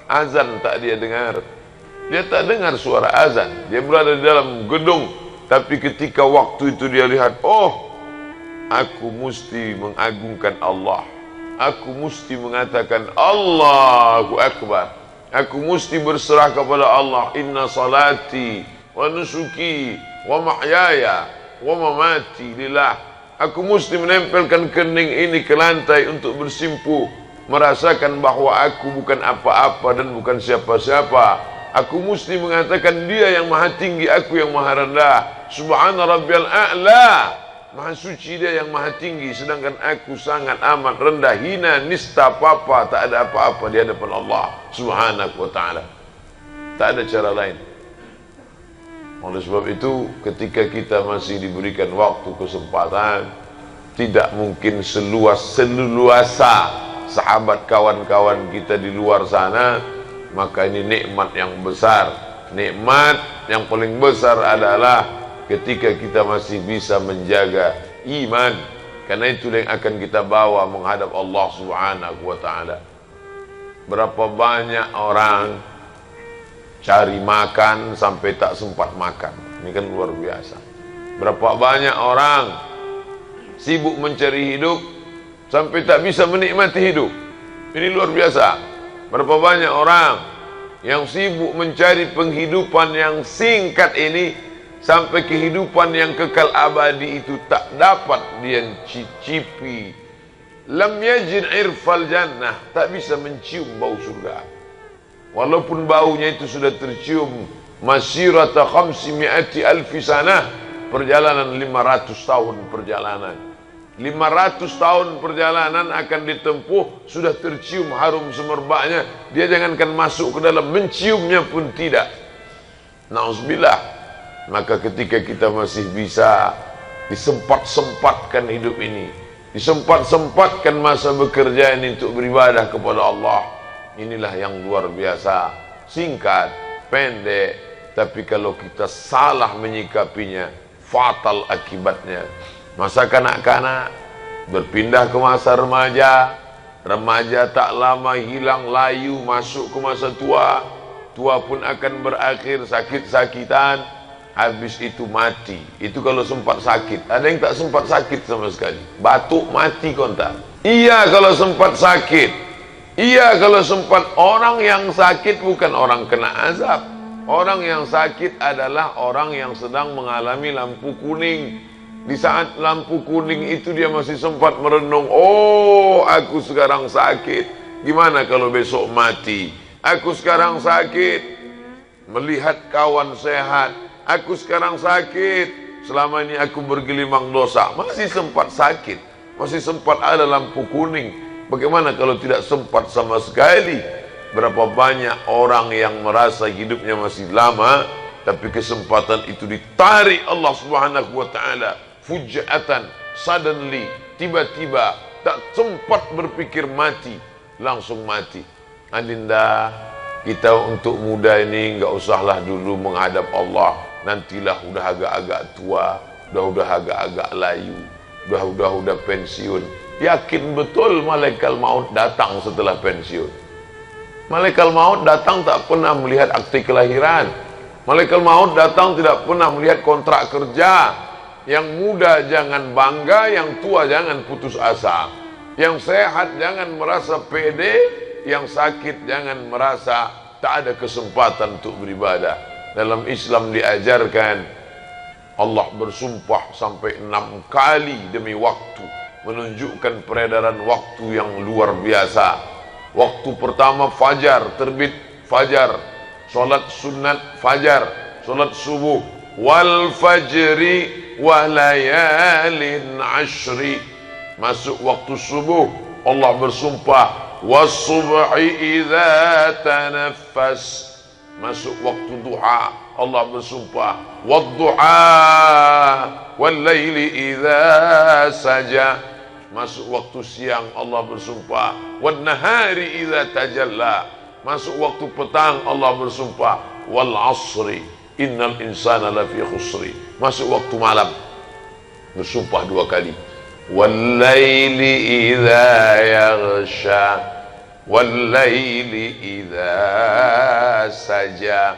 Azan tak dia dengar, dia tak dengar suara azan, dia berada di dalam gedung, tapi ketika waktu itu dia lihat, oh, aku mesti mengagungkan Allah, aku mesti mengatakan Allahu Akbar, aku mesti berserah kepada Allah. Inna salati wa nusuki wa mahyaya wa mamati lillah. Aku mesti menempelkan kening ini ke lantai untuk bersimpuh, merasakan bahwa aku bukan apa-apa dan bukan siapa-siapa. Aku mesti mengatakan dia yang maha tinggi, aku yang maha rendah. Subhana rabbiyal a'la, maha suci dia yang maha tinggi, sedangkan aku sangat amat rendah, hina, nista, apa-apa, tak ada apa-apa di hadapan Allah Subhanahu wa ta'ala. Tak ada cara lain. Oleh sebab itu, ketika kita masih diberikan waktu, kesempatan, tidak mungkin seluasa sahabat kawan-kawan kita di luar sana. Maka ini nikmat yang besar. Nikmat yang paling besar adalah ketika kita masih bisa menjaga iman, karena itu yang akan kita bawa menghadap Allah Subhanahu wa ta'ala. Berapa banyak orang cari makan sampai tak sempat makan. Ini kan luar biasa. Berapa banyak orang sibuk mencari hidup sampai tak bisa menikmati hidup. Ini luar biasa. Berapa banyak orang yang sibuk mencari penghidupan yang singkat ini, sampai kehidupan yang kekal abadi itu tak dapat dia cicipi. Lam yajid irfal jannah, tak bisa mencium bau surga. Walaupun baunya itu sudah tercium masirata 500 alfi sanah, perjalanan 500 tahun perjalanan. 500 tahun perjalanan akan ditempuh, sudah tercium harum semerbaknya. Dia jangankan masuk ke dalam, menciumnya pun tidak. Na'udzubillah. Maka ketika kita masih bisa disempat-sempatkan hidup ini, disempat-sempatkan masa bekerja ini untuk beribadah kepada Allah, inilah yang luar biasa. Singkat, pendek, tapi kalau kita salah menyikapinya, fatal akibatnya. Masa kanak-kanak berpindah ke masa remaja, remaja tak lama hilang layu masuk ke masa tua, tua pun akan berakhir sakit-sakitan, habis itu mati. Itu kalau sempat sakit. Ada yang tak sempat sakit sama sekali, batuk mati kontak. Iya kalau sempat sakit, iya kalau sempat. Orang yang sakit bukan orang kena azab. Orang yang sakit adalah orang yang sedang mengalami lampu kuning. Di saat lampu kuning itu dia masih sempat merenung, oh aku sekarang sakit, gimana kalau besok mati? Aku sekarang sakit, melihat kawan sehat. Aku sekarang sakit, selama ini aku bergelimang dosa. Masih sempat sakit, masih sempat ada lampu kuning. Bagaimana kalau tidak sempat sama sekali? Berapa banyak orang yang merasa hidupnya masih lama, tapi kesempatan itu ditarik Allah Subhanahu wa ta'ala fujatan, suddenly, tiba-tiba, tak sempat berpikir mati, langsung mati. Adinda, kita untuk muda ini enggak usahlah dulu menghadap Allah. Nantilah udah agak-agak tua, udah agak-agak layu, udah pensiun. Yakin betul malaikat maut datang setelah pensiun. Malaikat maut datang tak pernah melihat akte kelahiran. Malaikat maut datang tidak pernah melihat kontrak kerja. Yang muda jangan bangga, yang tua jangan putus asa. Yang sehat jangan merasa pede, yang sakit jangan merasa tak ada kesempatan untuk beribadah. Dalam Islam diajarkan Allah bersumpah sampai 6 kali demi waktu, menunjukkan peredaran waktu yang luar biasa. Waktu pertama fajar, terbit fajar, solat sunat fajar, solat subuh, wal fajri wa layalin ashri. Masuk waktu subuh, Allah bersumpah was-subhi idza tanaffas. Masuk waktu duha, Allah bersumpah wad-duha wal-laili idza saja. Masuk waktu siang, Allah bersumpah wan-nahari idza tajalla. Masuk waktu petang, Allah bersumpah wal asri innal insana lafi khusri. Masuk waktu malam, bersumpah 2 kali wal-laili idza yaghsha wal-laili idza saja.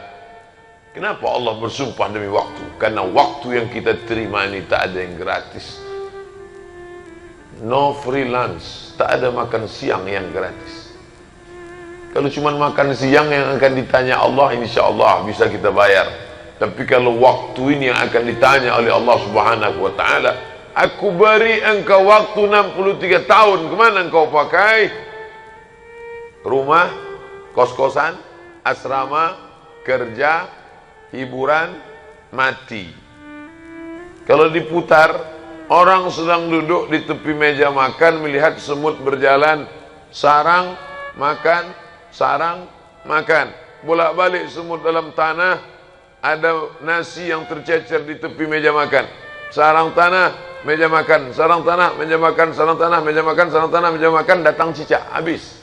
Kenapa Allah bersumpah demi waktu? Karena waktu yang kita terima ini tak ada yang gratis. No free lunch, tak ada makan siang yang gratis. Kalau cuma makan siang yang akan ditanya Allah, insya Allah bisa kita bayar. Tapi kalau waktu ini yang akan ditanya oleh Allah Subhanahu wa ta'ala, aku beri engkau waktu 63 tahun, kemana engkau pakai? Rumah, kos-kosan, asrama, kerja, hiburan, mati. Kalau diputar, orang sedang duduk di tepi meja makan, melihat semut berjalan, sarang, makan, sarang, makan. Bolak-balik semut dalam tanah, ada nasi yang tercecer di tepi meja makan. Sarang tanah, meja makan, sarang tanah, meja makan, sarang tanah, meja makan, sarang tanah, meja makan, datang cicak, habis.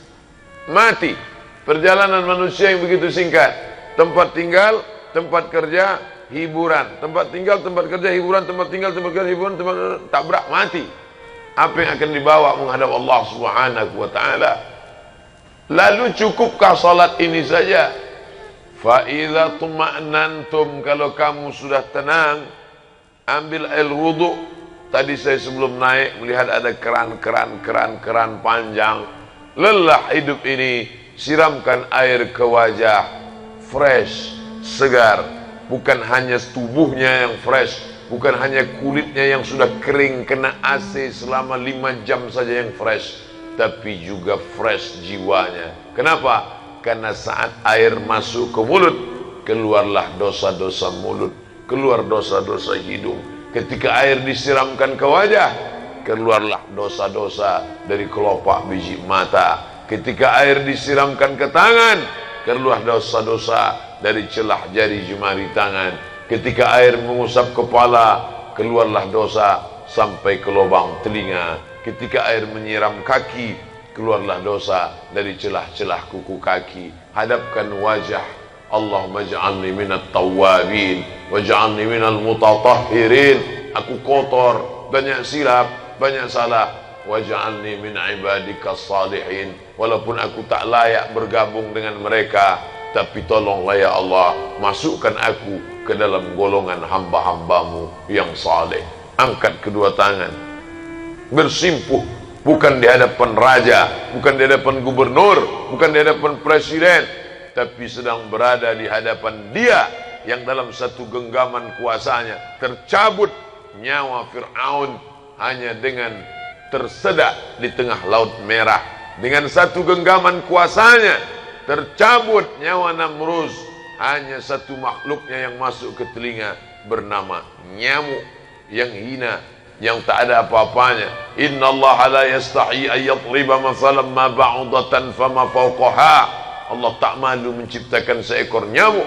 Mati. Perjalanan manusia yang begitu singkat. Tempat tinggal, tempat kerja, hiburan. Tempat tinggal, tempat kerja, hiburan. Tempat tinggal, tempat kerja, hiburan. Tempat tabrak, mati. Apa yang akan dibawa menghadap Allah Subhanahu wa ta'ala? Lalu cukupkah salat ini saja? Fa idza tuma'nantum, kalau kamu sudah tenang, ambil air wudu. Tadi saya sebelum naik melihat ada keran panjang. Lelah hidup ini, siramkan air ke wajah, fresh, segar. Bukan hanya tubuhnya yang fresh, bukan hanya kulitnya yang sudah kering kena AC selama 5 jam saja yang fresh, tapi juga fresh jiwanya. Kenapa? Karena saat air masuk ke mulut, keluarlah dosa-dosa mulut, keluar dosa-dosa hidung. Ketika air disiramkan ke wajah, keluarlah dosa-dosa dari kelopak biji mata. Ketika air disiramkan ke tangan, keluar dosa-dosa dari celah jari jemari tangan. Ketika air mengusap kepala, keluarlah dosa sampai ke lubang telinga. Ketika air menyiram kaki, keluarlah dosa dari celah-celah kuku kaki. Hadapkan wajah. Allahumma ja'alni minat tawwabin waj'alni minal mutatahhirin. Aku kotor, banyak silap, banyak salah. Waj'alni min ibadikas salihin. Walaupun aku tak layak bergabung dengan mereka, tapi tolonglah ya Allah, masukkan aku ke dalam golongan hamba-hambamu yang saleh. Angkat kedua tangan, bersimpuh, bukan di hadapan raja, bukan di hadapan gubernur, bukan di hadapan presiden, tapi sedang berada di hadapan Dia yang dalam satu genggaman kuasanya tercabut nyawa Fir'aun hanya dengan tersedak di tengah laut merah. Dengan satu genggaman kuasanya tercabut nyawa Namrus. Hanya satu makhluknya yang masuk ke telinga, bernama nyamuk yang hina, yang tak ada apa-apanya. Inna Allah la yastahi ayyadriba masalam ma ba'udatan fama fawqaha. Allah tak malu menciptakan seekor nyamuk.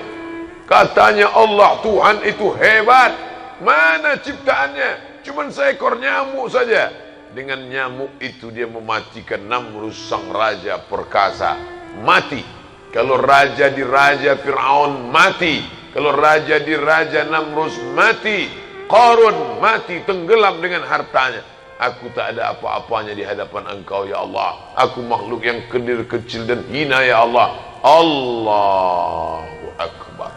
Katanya Allah, Tuhan itu hebat. Mana ciptaannya? Cuma seekor nyamuk saja. Dengan nyamuk itu dia mematikan Namrus sang raja perkasa. Mati. Kalau raja di raja Fir'aun mati. Kalau raja di raja Namrus mati. Qarun mati, tenggelam dengan hartanya. Aku tak ada apa-apanya di hadapan Engkau ya Allah. Aku makhluk yang kecil, kecil dan hina ya Allah. Allahu Akbar.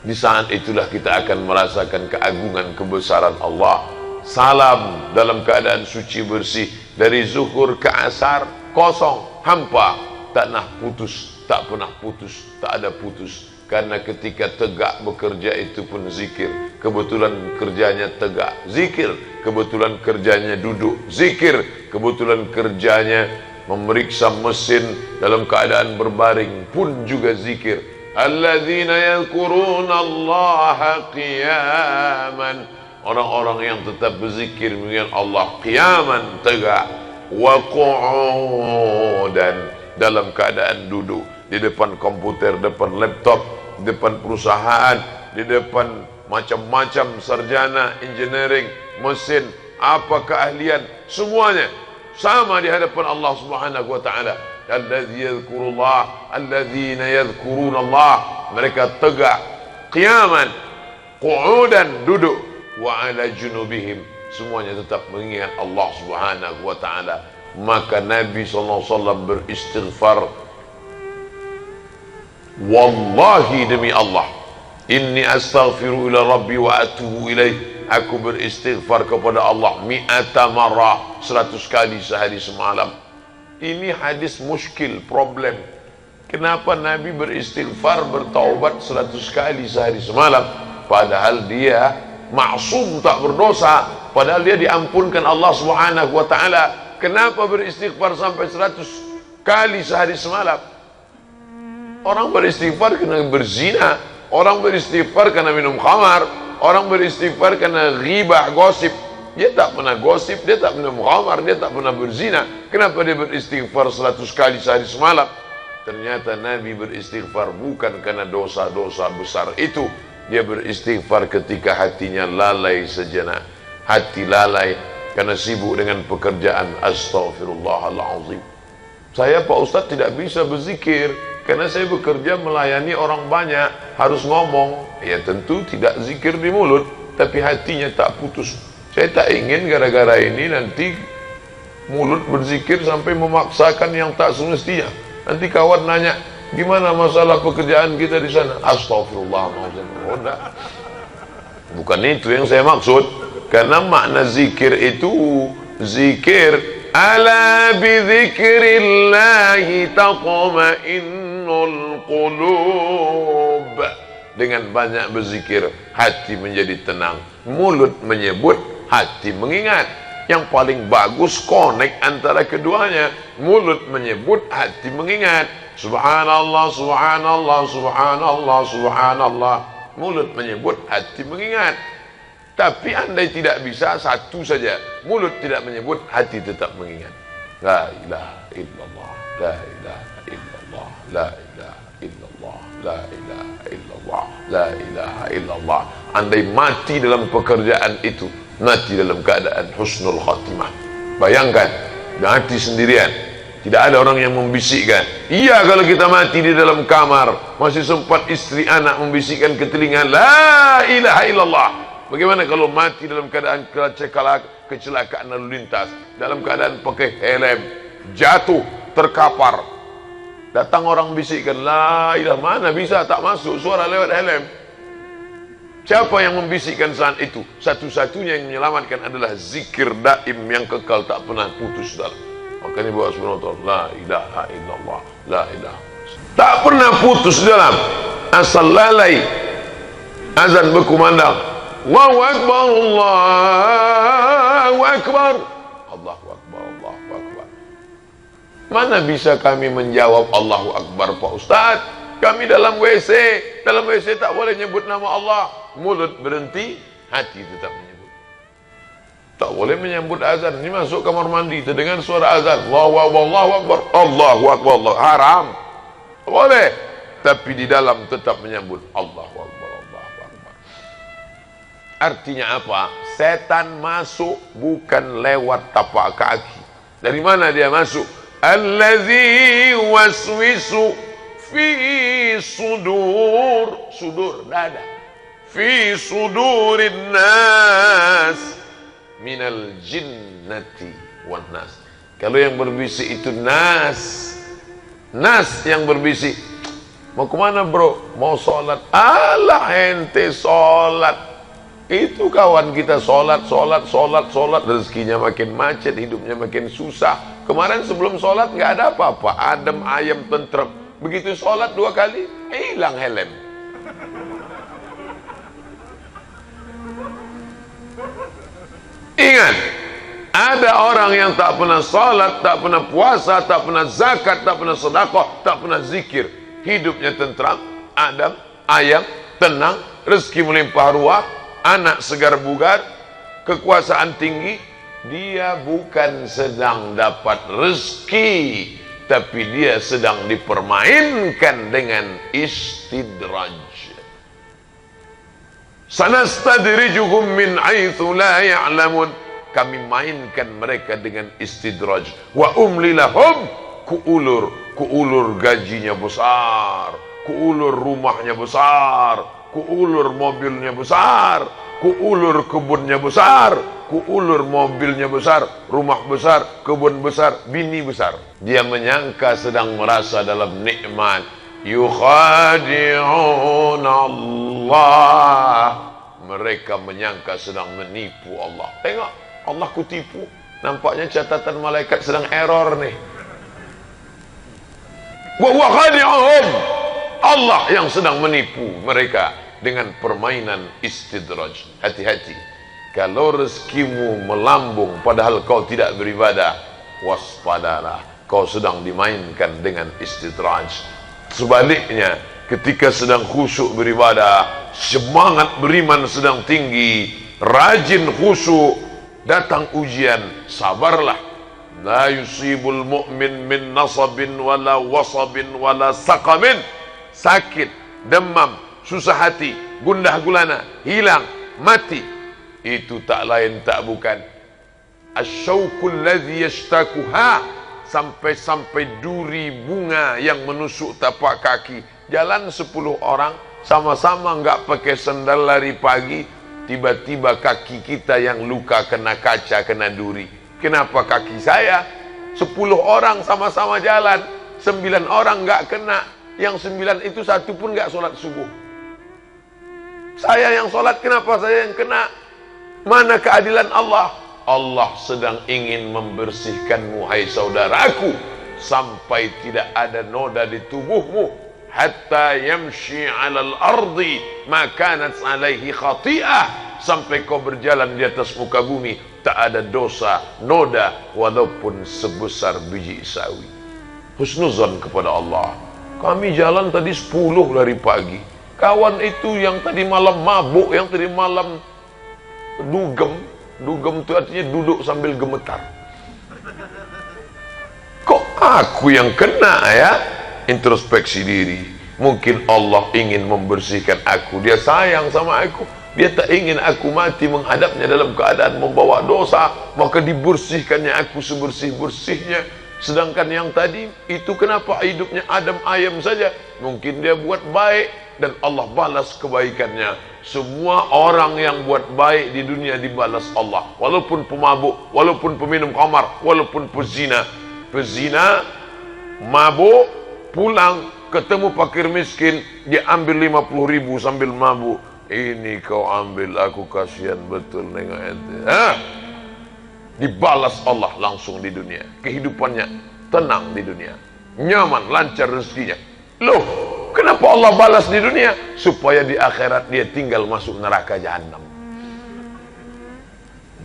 Di saat itulah kita akan merasakan keagungan kebesaran Allah. Salam dalam keadaan suci bersih. Dari zuhur ke asar kosong, hampa. Tak pernah putus, tak pernah putus, tak ada putus. Karena ketika tegak bekerja itu pun zikir. Kebetulan kerjanya tegak, zikir. Kebetulan kerjanya duduk, zikir. Kebetulan kerjanya memeriksa mesin dalam keadaan berbaring pun juga zikir. Alladzina yadhkuruna Allaha qiyaman. Orang-orang yang tetap berzikir mengingat Allah qiyaman, tegak, wa qu'udan, dalam keadaan duduk di depan komputer, depan laptop, di depan perusahaan, di depan macam-macam sarjana engineering, mesin, apa keahlian, semuanya sama di hadapan Allah Subhanahu wa taala. Alladzina yadhkuruna Allah, mereka tegak, qiyaman, qu'udan, duduk, wa ala junubihim, semuanya tetap mengingat Allah Subhanahu wa taala. Maka Nabi SAW beristighfar, wallahi demi Allah, inni astaghfiru ila rabbi wa atubu ilaih, aku beristighfar kepada Allah mi'ata marrah, 100 kali sehari semalam. Ini hadis muskil, problem. Kenapa Nabi beristighfar, bertaubat 100 kali sehari semalam, padahal dia maksum, tak berdosa, padahal dia diampunkan Allah Subhanahu wa taala. Kenapa beristighfar sampai 100 kali sehari semalam? Orang beristighfar karena berzina, orang beristighfar karena minum khamar, orang beristighfar karena ghibah, gosip. Dia tak pernah gosip, dia tak pernah khamar, dia tak pernah berzina. Kenapa dia beristighfar 100 kali sehari semalam? Ternyata Nabi beristighfar bukan karena dosa-dosa besar itu. Dia beristighfar ketika hatinya lalai sejenak. Hati lalai karena sibuk dengan pekerjaan. Astaghfirullahaladzim. Saya Pak Ustadz tidak bisa berzikir karena saya bekerja melayani orang banyak, harus ngomong. Ya tentu tidak zikir di mulut, tapi hatinya tak putus. Saya tak ingin gara-gara ini nanti mulut berzikir sampai memaksakan yang tak semestinya. Nanti kawan nanya, gimana masalah pekerjaan kita di sana? Astaghfirullahaladzim. Oh, enggak. Bukan itu yang saya maksud. Karena makna zikir itu zikir, ala bidzikrillahi taqma'innul qulub. Dengan banyak berzikir, hati menjadi tenang. Mulut menyebut, hati mengingat. Yang paling bagus connect antara keduanya. Mulut menyebut, hati mengingat. Subhanallah, subhanallah, subhanallah, subhanallah. Mulut menyebut, hati mengingat. Tapi andai tidak bisa satu saja, mulut tidak menyebut, hati tetap mengingat. La ilaha illallah, la ilaha illallah, la ilaha illallah, la ilaha illallah, la ilaha illallah. Andai mati dalam pekerjaan itu, mati dalam keadaan husnul khatimah. Bayangkan, mati sendirian, tidak ada orang yang membisikkan. Iya, kalau kita mati di dalam kamar, masih sempat istri anak membisikkan ke telinga, la ilaha illallah. Bagaimana kalau mati dalam keadaan kecelakaan lalu lintas, dalam keadaan pakai helm, jatuh, terkapar, datang orang bisikkan, la ilaha, mana bisa, tak masuk suara lewat helm. Siapa yang membisikkan saat itu? Satu-satunya yang menyelamatkan adalah zikir daim yang kekal, tak pernah putus dalam. Makanya buat subhanallah, la ilaha illallah, la ilaha, tak pernah putus dalam. Asal lalai azan berkumandang, Allahu akbar, Allahu akbar, Allahu akbar, Allahu akbar. Mana bisa kami menjawab Allahu akbar, Pak Ustaz? Kami dalam WC tak boleh nyebut nama Allah. Mulut berhenti, hati tetap menyebut. Tak boleh menyambut azan. Ini masuk kamar mandi, terdengar suara azan, Allahu akbar, Allahu akbar, Allahu akbar, Allah. Haram. Boleh, tapi di dalam tetap menyambut Allahu akbar, Allahu akbar. Artinya apa? Setan masuk bukan lewat tapak kaki. Dari mana dia masuk? Allazi waswisu fi sudur, sudur dada, fi sudurin nas minal jinnati wan nas. Kalau yang berbisik itu nas yang berbisik, mau kemana bro? Mau sholat. Alah ente sholat, itu kawan kita sholat, rezekinya makin macet, hidupnya makin susah. Kemarin sebelum sholat nggak ada apa-apa, adem ayam tentrem. Begitu sholat 2 kali, hilang helm. Ingat, ada orang yang tak pernah sholat, tak pernah puasa, tak pernah zakat, tak pernah sedekah, tak pernah zikir. Hidupnya tentram, adem ayam, tenang, rezeki melimpah ruah, anak segar bugar, kekuasaan tinggi. Dia bukan sedang dapat rezeki, tapi dia sedang dipermainkan dengan istidraj. Sanastadrijuhum min haitsu la ya'lamun. Kami mainkan mereka dengan istidraj. Wa umli lahum, kuulur gajinya besar, kuulur rumahnya besar, kuulur mobilnya besar, kuulur kebunnya besar, kuulur mobilnya besar, rumah besar, kebun besar, bini besar. Dia menyangka sedang merasa dalam nikmat. Yukhadi'un Allah. Mereka menyangka sedang menipu Allah. Tengok, Allah kutipu. Nampaknya catatan malaikat sedang error nih. Wa khadi'uhum. Allah yang sedang menipu mereka dengan permainan istidraj. Hati-hati. Kalau rezekimu melambung padahal kau tidak beribadah, waspadalah, kau sedang dimainkan dengan istidraj. Sebaliknya, ketika sedang khusyuk beribadah, semangat beriman sedang tinggi, rajin khusyuk, datang ujian, sabarlah. La yusibul mu'min min nasabin wala wasabin wala saqamin. Sakit, demam, susah hati, gundah gulana, hilang, mati, itu tak lain tak bukan asyauqul ladzi yashtakuha. Sampai duri bunga yang menusuk tapak kaki. Jalan 10 orang sama-sama enggak pakai sendal lari pagi, tiba-tiba kaki kita yang luka kena kaca, kena duri. Kenapa kaki saya? 10 orang sama-sama jalan, 9 orang enggak kena, yang 9 itu satu pun enggak sholat subuh. Saya yang sholat, kenapa saya yang kena? Mana keadilan Allah? Allah sedang ingin membersihkanmu, hai saudaraku, sampai tidak ada noda di tubuhmu. Hatta yamshi 'alal ardi ma kanat 'alaihi khati'ah. Sampai kau berjalan di atas muka bumi, tak ada dosa, noda, walaupun sebesar biji sawi. Husnuzan kepada Allah. Kami jalan tadi 10 dari pagi. Kawan itu yang tadi malam mabuk, yang tadi malam dugem. Dugem itu artinya duduk sambil gemetar. Kok aku yang kena ya? Introspeksi diri. Mungkin Allah ingin membersihkan aku, dia sayang sama aku, dia tak ingin aku mati menghadapnya dalam keadaan membawa dosa, maka dibersihkannya aku sebersih-bersihnya. Sedangkan yang tadi itu kenapa hidupnya adem ayem saja? Mungkin dia buat baik dan Allah balas kebaikannya. Semua orang yang buat baik di dunia dibalas Allah, walaupun pemabuk, walaupun peminum khamar, walaupun pezina. Pezina, mabuk, pulang ketemu fakir miskin, dia ambil 50.000 sambil mabuk. Ini kau ambil, aku kasihan betul nengok ente. Dibalas Allah langsung di dunia. Kehidupannya tenang di dunia, nyaman, lancar rezekinya. Loh, kenapa Allah balas di dunia? Supaya di akhirat dia tinggal masuk neraka jahanam.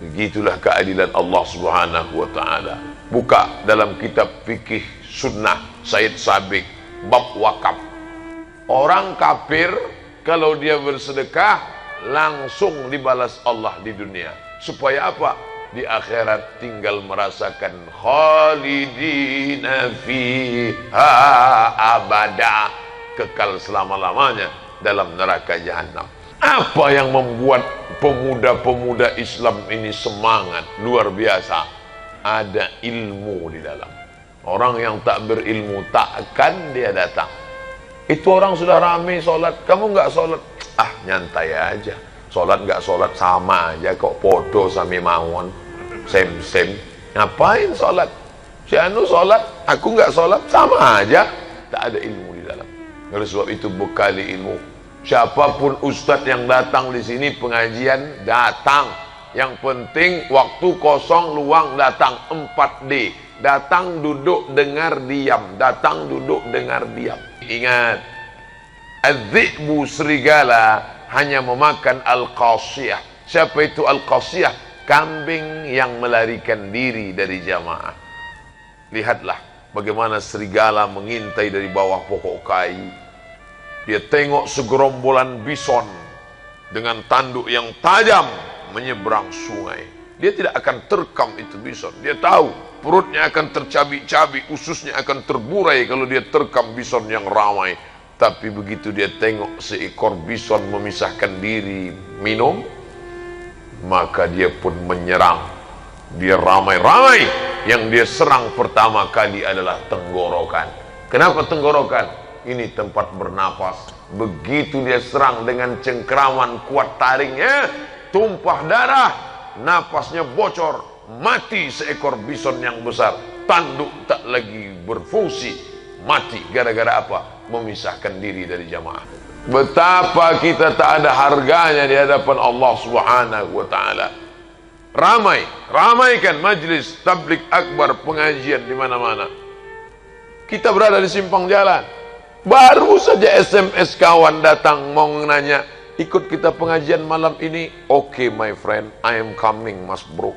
Begitulah keadilan Allah Subhanahu wa taala. Buka dalam kitab fikih sunnah Said Sabiq bab wakaf. Orang kafir kalau dia bersedekah langsung dibalas Allah di dunia. Supaya apa? Di akhirat tinggal merasakan khalidina fiha abada, kekal selama-lamanya dalam neraka jahanam. Apa yang membuat pemuda-pemuda Islam ini semangat luar biasa? Ada ilmu di dalam. Orang yang tak berilmu takkan dia datang. Itu orang sudah ramai sholat, kamu nggak sholat, nyantai aja. Sholat nggak sholat sama aja kok, podo sami mawon, sem. Ngapain sholat? Si anu sholat, aku nggak sholat, sama aja. Tak ada ilmu di dalam. Oleh sebab itu bekali ilmu. Siapapun ustadz yang datang di sini pengajian datang. Yang penting waktu kosong luang datang, 4D. Datang, duduk, dengar, diam. Datang, duduk, dengar, diam. Ingat, az-zi'bu serigala hanya memakan al-qasiyah. Siapa itu al-qasiyah? Kambing yang melarikan diri dari jamaah. Lihatlah bagaimana serigala mengintai dari bawah pokok kayu. Dia tengok segerombolan bison dengan tanduk yang tajam menyeberang sungai. Dia tidak akan terkam itu bison. Dia tahu perutnya akan tercabik-cabik, ususnya akan terburai kalau dia terkam bison yang ramai. Tapi begitu dia tengok seekor bison memisahkan diri minum, maka dia pun menyerang. Dia ramai-ramai. Yang dia serang pertama kali adalah tenggorokan. Kenapa tenggorokan? Ini tempat bernapas. Begitu dia serang dengan cengkraman kuat taringnya, tumpah darah, napasnya bocor, mati seekor bison yang besar. Tanduk tak lagi berfungsi, mati. Gara-gara apa? Memisahkan diri dari jamaah. Betapa kita tak ada harganya di hadapan Allah Subhanahu wa taala. Ramaikan majlis tablik akbar, pengajian di mana-mana. Kita berada di simpang jalan. Baru saja SMS kawan datang mau nanya, ikut kita pengajian malam ini. Oke, my friend, I am coming, mas bro.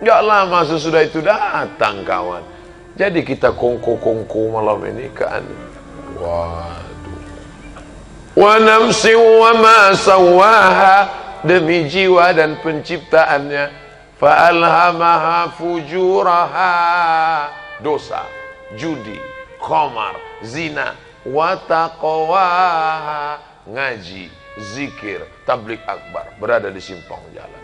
Nggak lama sesudah itu datang kawan. Jadi kita kongko-kongko malam ini kan. Waduh. Wa nafsi wa ma sawaha, demi jiwa dan penciptaannya. Fa alhamaha fujuraha, dosa, judi, khamar, zina, wa taqwaha, ngaji, zikir, tablik akbar, berada di simpang jalan.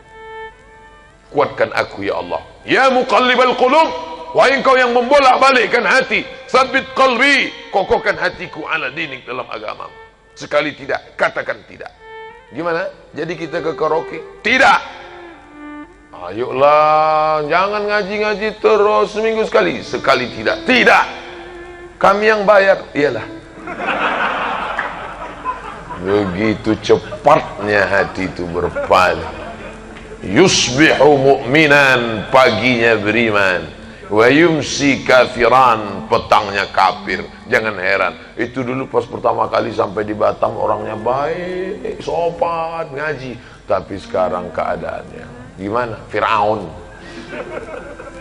Kuatkan aku ya Allah. Ya muqallibal qulub, wahai engkau yang membolak-balikkan hati, sabit qalbi, kokohkan hatiku ala dinik, dalam agama. Sekali tidak, katakan tidak. Gimana? Jadi kita ke karaoke? Tidak. Ayolah, jangan ngaji-ngaji terus seminggu sekali. Sekali tidak. Tidak. Kami yang bayar. Iyalah. Begitu cepatnya hati itu berpaling. Yusbihu mu'minan, paginya beriman, wa yumsi kafiran, petangnya kafir. Jangan heran, itu dulu pas pertama kali sampai di Batam orangnya baik, sopan, ngaji. Tapi sekarang keadaannya gimana? Fir'aun.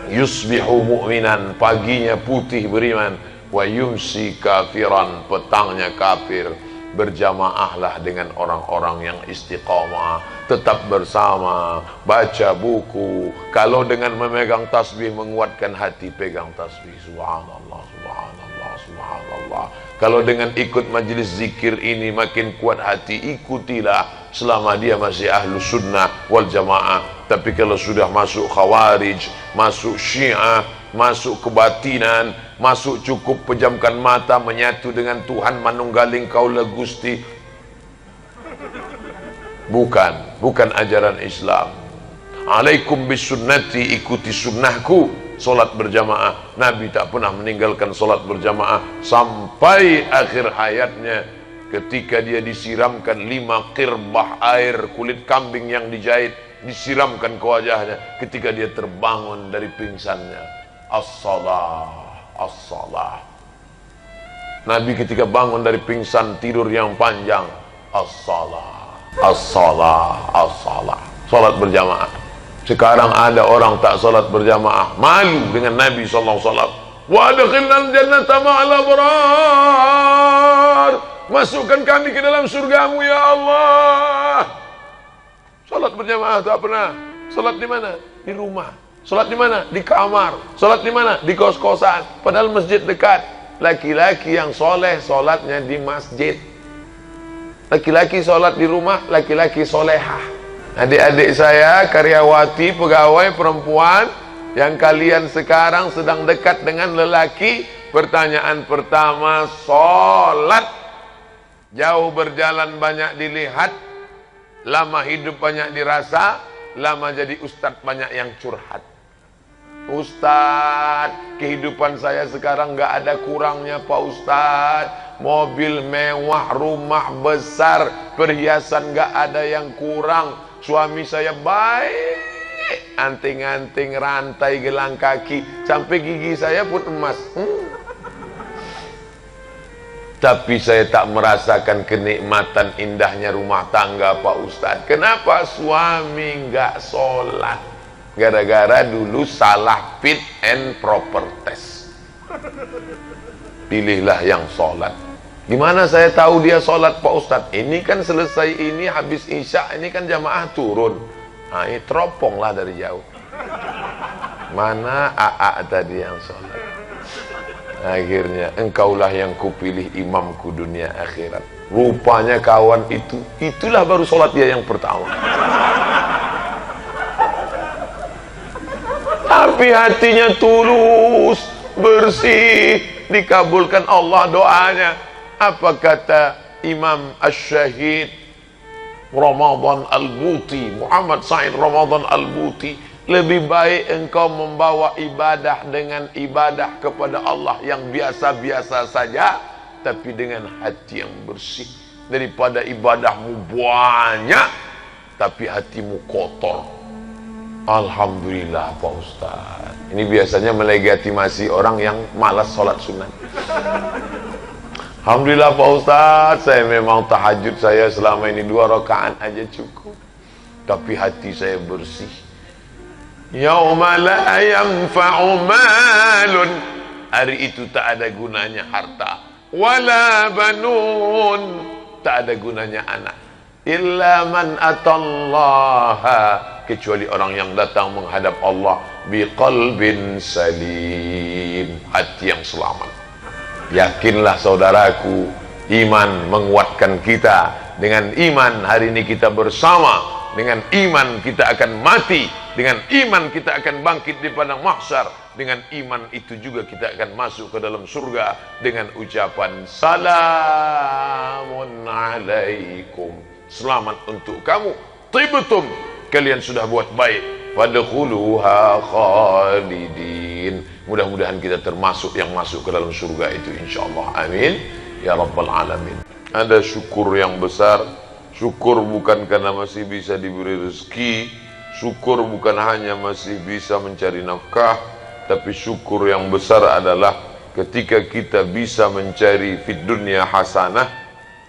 Yusbihu mu'minan, paginya putih beriman, wa yumsi kafiran, petangnya kafir. Berjamaahlah dengan orang-orang yang istiqamah, tetap bersama, baca buku. Kalau dengan memegang tasbih menguatkan hati, pegang tasbih. Subhanallah, subhanallah, subhanallah. Kalau dengan ikut majelis zikir ini makin kuat hati, ikutilah selama dia masih ahlu sunnah wal jamaah. Tapi kalau sudah masuk khawarij, masuk syiah, masuk kebatinan, masuk cukup pejamkan mata menyatu dengan Tuhan manunggaling kaula Gusti, bukan ajaran Islam. Alaikum bisunnati, ikuti sunnahku. Solat berjamaah, Nabi tak pernah meninggalkan solat berjamaah sampai akhir hayatnya. Ketika dia disiramkan 5 qirbah air kulit kambing yang dijahit, disiramkan ke wajahnya ketika dia terbangun dari pingsannya. As-salah, as-salah. Nabi ketika bangun dari pingsan tidur yang panjang, as-salah, as-salah, as-salah. Salat berjamaah. Sekarang ada orang tak salat berjamaah, malu dengan Nabi SAW. Wa adkhilnal jannata ma'al abrar. Masukkan kami ke dalam surgamu ya Allah. Salat berjamaah tak pernah. Salat di mana? Di rumah. Salat di mana? Di kamar. Salat di mana? Di kos-kosan. Padahal masjid dekat. Laki-laki yang soleh salatnya di masjid. Laki-laki salat di rumah, laki-laki solehah. Adik-adik saya, karyawati, pegawai perempuan yang kalian sekarang sedang dekat dengan lelaki, pertanyaan pertama, sholat. Jauh berjalan banyak dilihat, lama hidup banyak dirasa, lama jadi ustadz banyak yang curhat. Ustadz, kehidupan saya sekarang gak ada kurangnya Pak Ustadz. Mobil mewah, rumah besar, perhiasan gak ada yang kurang. Suami saya baik, anting-anting, rantai, gelang kaki, sampai gigi saya pun emas. Tapi saya tak merasakan kenikmatan indahnya rumah tangga Pak Ustadz. Kenapa? Suami nggak sholat. Gara-gara dulu salah fit and proper test. Pilihlah yang sholat. Gimana saya tahu dia sholat Pak Ustadz? Ini kan selesai ini habis isya, ini kan jamaah turun. Nah, ini teropong lah dari jauh. Mana AA tadi yang sholat? Akhirnya engkaulah yang kupilih imamku dunia akhirat. Rupanya kawan itulah baru sholat dia yang pertama. Tapi hatinya tulus, bersih, dikabulkan Allah doanya. Apa kata Imam Asy-Syahid Ramadan Al-Buti, Muhammad Said Ramadan Al-Buti, lebih baik engkau membawa ibadah dengan ibadah kepada Allah yang biasa-biasa saja, tapi dengan hati yang bersih, daripada ibadahmu banyak tapi hatimu kotor. Alhamdulillah Pak Ustaz. Ini biasanya melegitimasi orang yang malas sholat sunat. Alhamdulillah Pak Ustaz, saya memang tahajud saya selama ini 2 rakaat aja cukup, tapi hati saya bersih. Yauma la yanfa'u malun, hari itu tak ada gunanya harta, wala banun, tak ada gunanya anak, illa man atallaha, kecuali orang yang datang menghadap Allah biqalbin salim, hati yang selamat. Yakinlah saudaraku, iman menguatkan kita. Dengan iman hari ini kita bersama, dengan iman kita akan mati, dengan iman kita akan bangkit di padang mahsyar, dengan iman itu juga kita akan masuk ke dalam surga dengan ucapan salamun alaikum, selamat untuk kamu, tibtum, kalian sudah buat baik, fadkhuluha khalidin. Mudah-mudahan kita termasuk yang masuk ke dalam surga itu insyaallah. Amin ya rabbal alamin. Ada syukur yang besar. Syukur bukan karena masih bisa diberi rezeki, syukur bukan hanya masih bisa mencari nafkah, tapi syukur yang besar adalah ketika kita bisa mencari fid dunya hasanah,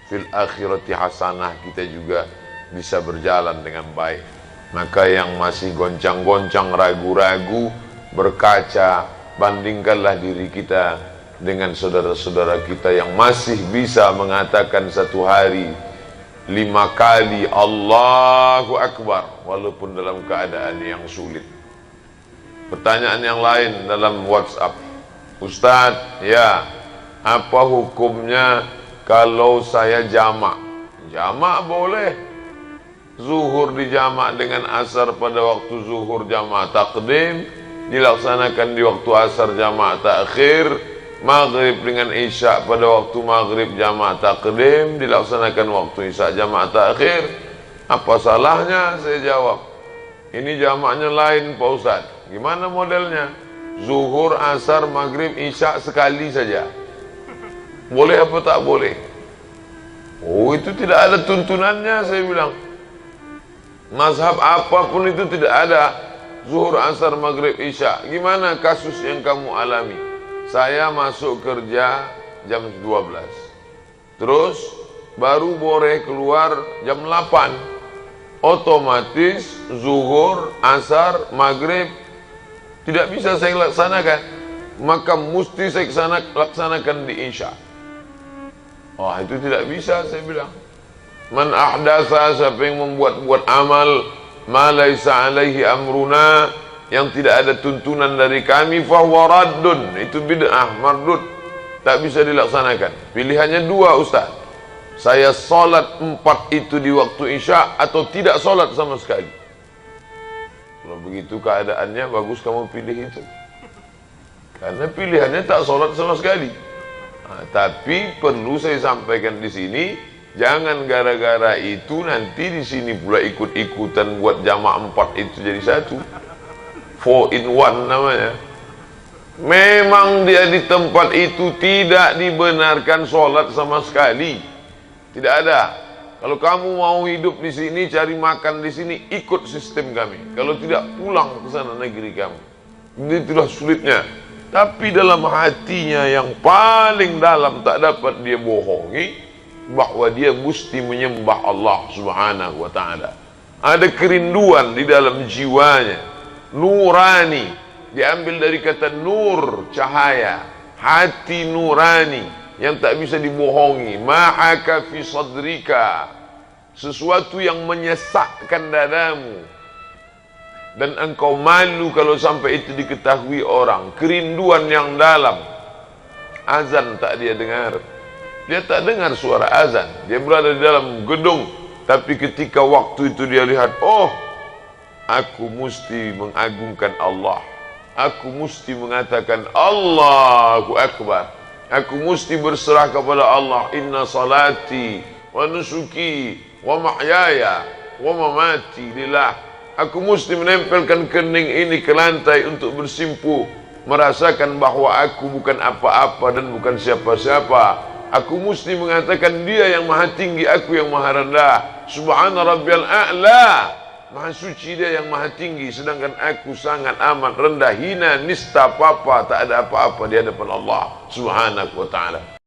fil akhirati hasanah, kita juga bisa berjalan dengan baik. Maka yang masih goncang-goncang, ragu-ragu, berkaca, bandingkanlah diri kita dengan saudara-saudara kita yang masih bisa mengatakan satu hari 5 kali Allahu Akbar walaupun dalam keadaan yang sulit. Pertanyaan yang lain dalam WhatsApp, Ustadz, ya, Apa hukumnya kalau saya jamak? Jamak boleh. Zuhur dijamak dengan asar pada waktu zuhur jamak takdim, dilaksanakan di waktu asar jamak takhir. Maghrib dengan isya pada waktu maghrib jamak takdim, dilaksanakan waktu isya jamak takhir. Apa salahnya? Saya jawab, ini jamaknya lain Pak Ustaz. Gimana modelnya? Zuhur, asar, maghrib, isya sekali saja. Boleh apa tak boleh? Oh, itu tidak ada tuntunannya, saya bilang. Mazhab apapun itu tidak ada zuhur, asar, maghrib, isya. Gimana kasus yang kamu alami? Saya masuk kerja jam 12, terus baru boleh keluar jam 8. Otomatis zuhur, asar, maghrib tidak bisa saya laksanakan, maka mesti saya laksanakan di isya. Oh, itu tidak bisa, saya bilang. Man ahdasa, siapa yang membuat-buat amal ma laisa alaihi amruna, yang tidak ada tuntunan dari kami, fahuwa raddun, itu bid'ah mardud, tak bisa dilaksanakan. Pilihannya dua Ustaz, saya solat 4 itu di waktu isya atau tidak solat sama sekali. Kalau begitu keadaannya, bagus kamu pilih itu, karena pilihannya tak solat sama sekali. Tapi perlu saya sampaikan di sini, jangan gara-gara itu nanti di sini pula ikut-ikutan buat jamak 4 itu jadi satu. 4 in 1 namanya. Memang dia di tempat itu tidak dibenarkan sholat sama sekali. Tidak ada. Kalau kamu mau hidup di sini, cari makan di sini, ikut sistem kami. Kalau tidak, pulang ke sana negeri kamu. Itulah sulitnya. Tapi dalam hatinya yang paling dalam tak dapat dia bohongi bahwa dia mesti menyembah Allah Subhanahu wa ta'ala. Ada kerinduan di dalam jiwanya. Nurani, diambil dari kata nur, cahaya. Hati nurani yang tak bisa dibohongi. Ma'aka fi sadrika, sesuatu yang menyesakkan dadamu, dan engkau malu kalau sampai itu diketahui orang. Kerinduan yang dalam. Azan tak dia dengar, dia tak dengar suara azan, dia berada di dalam gedung, tapi ketika waktu itu dia lihat, oh, aku mesti mengagungkan Allah, aku mesti mengatakan Allahu Akbar, aku mesti berserah kepada Allah. Inna salati wa nusuki wa mahyaya wa mamati lillah. Aku mesti menempelkan kening ini ke lantai untuk bersimpuh, merasakan bahwa aku bukan apa-apa dan bukan siapa-siapa. Aku mesti mengatakan dia yang maha tinggi, aku yang maha rendah. Subhana rabbiyal a'la, maha suci dia yang maha tinggi, sedangkan aku sangat amat rendah, hina, nista, apa-apa, tak ada apa-apa di hadapan Allah Subhanahu wa ta'ala.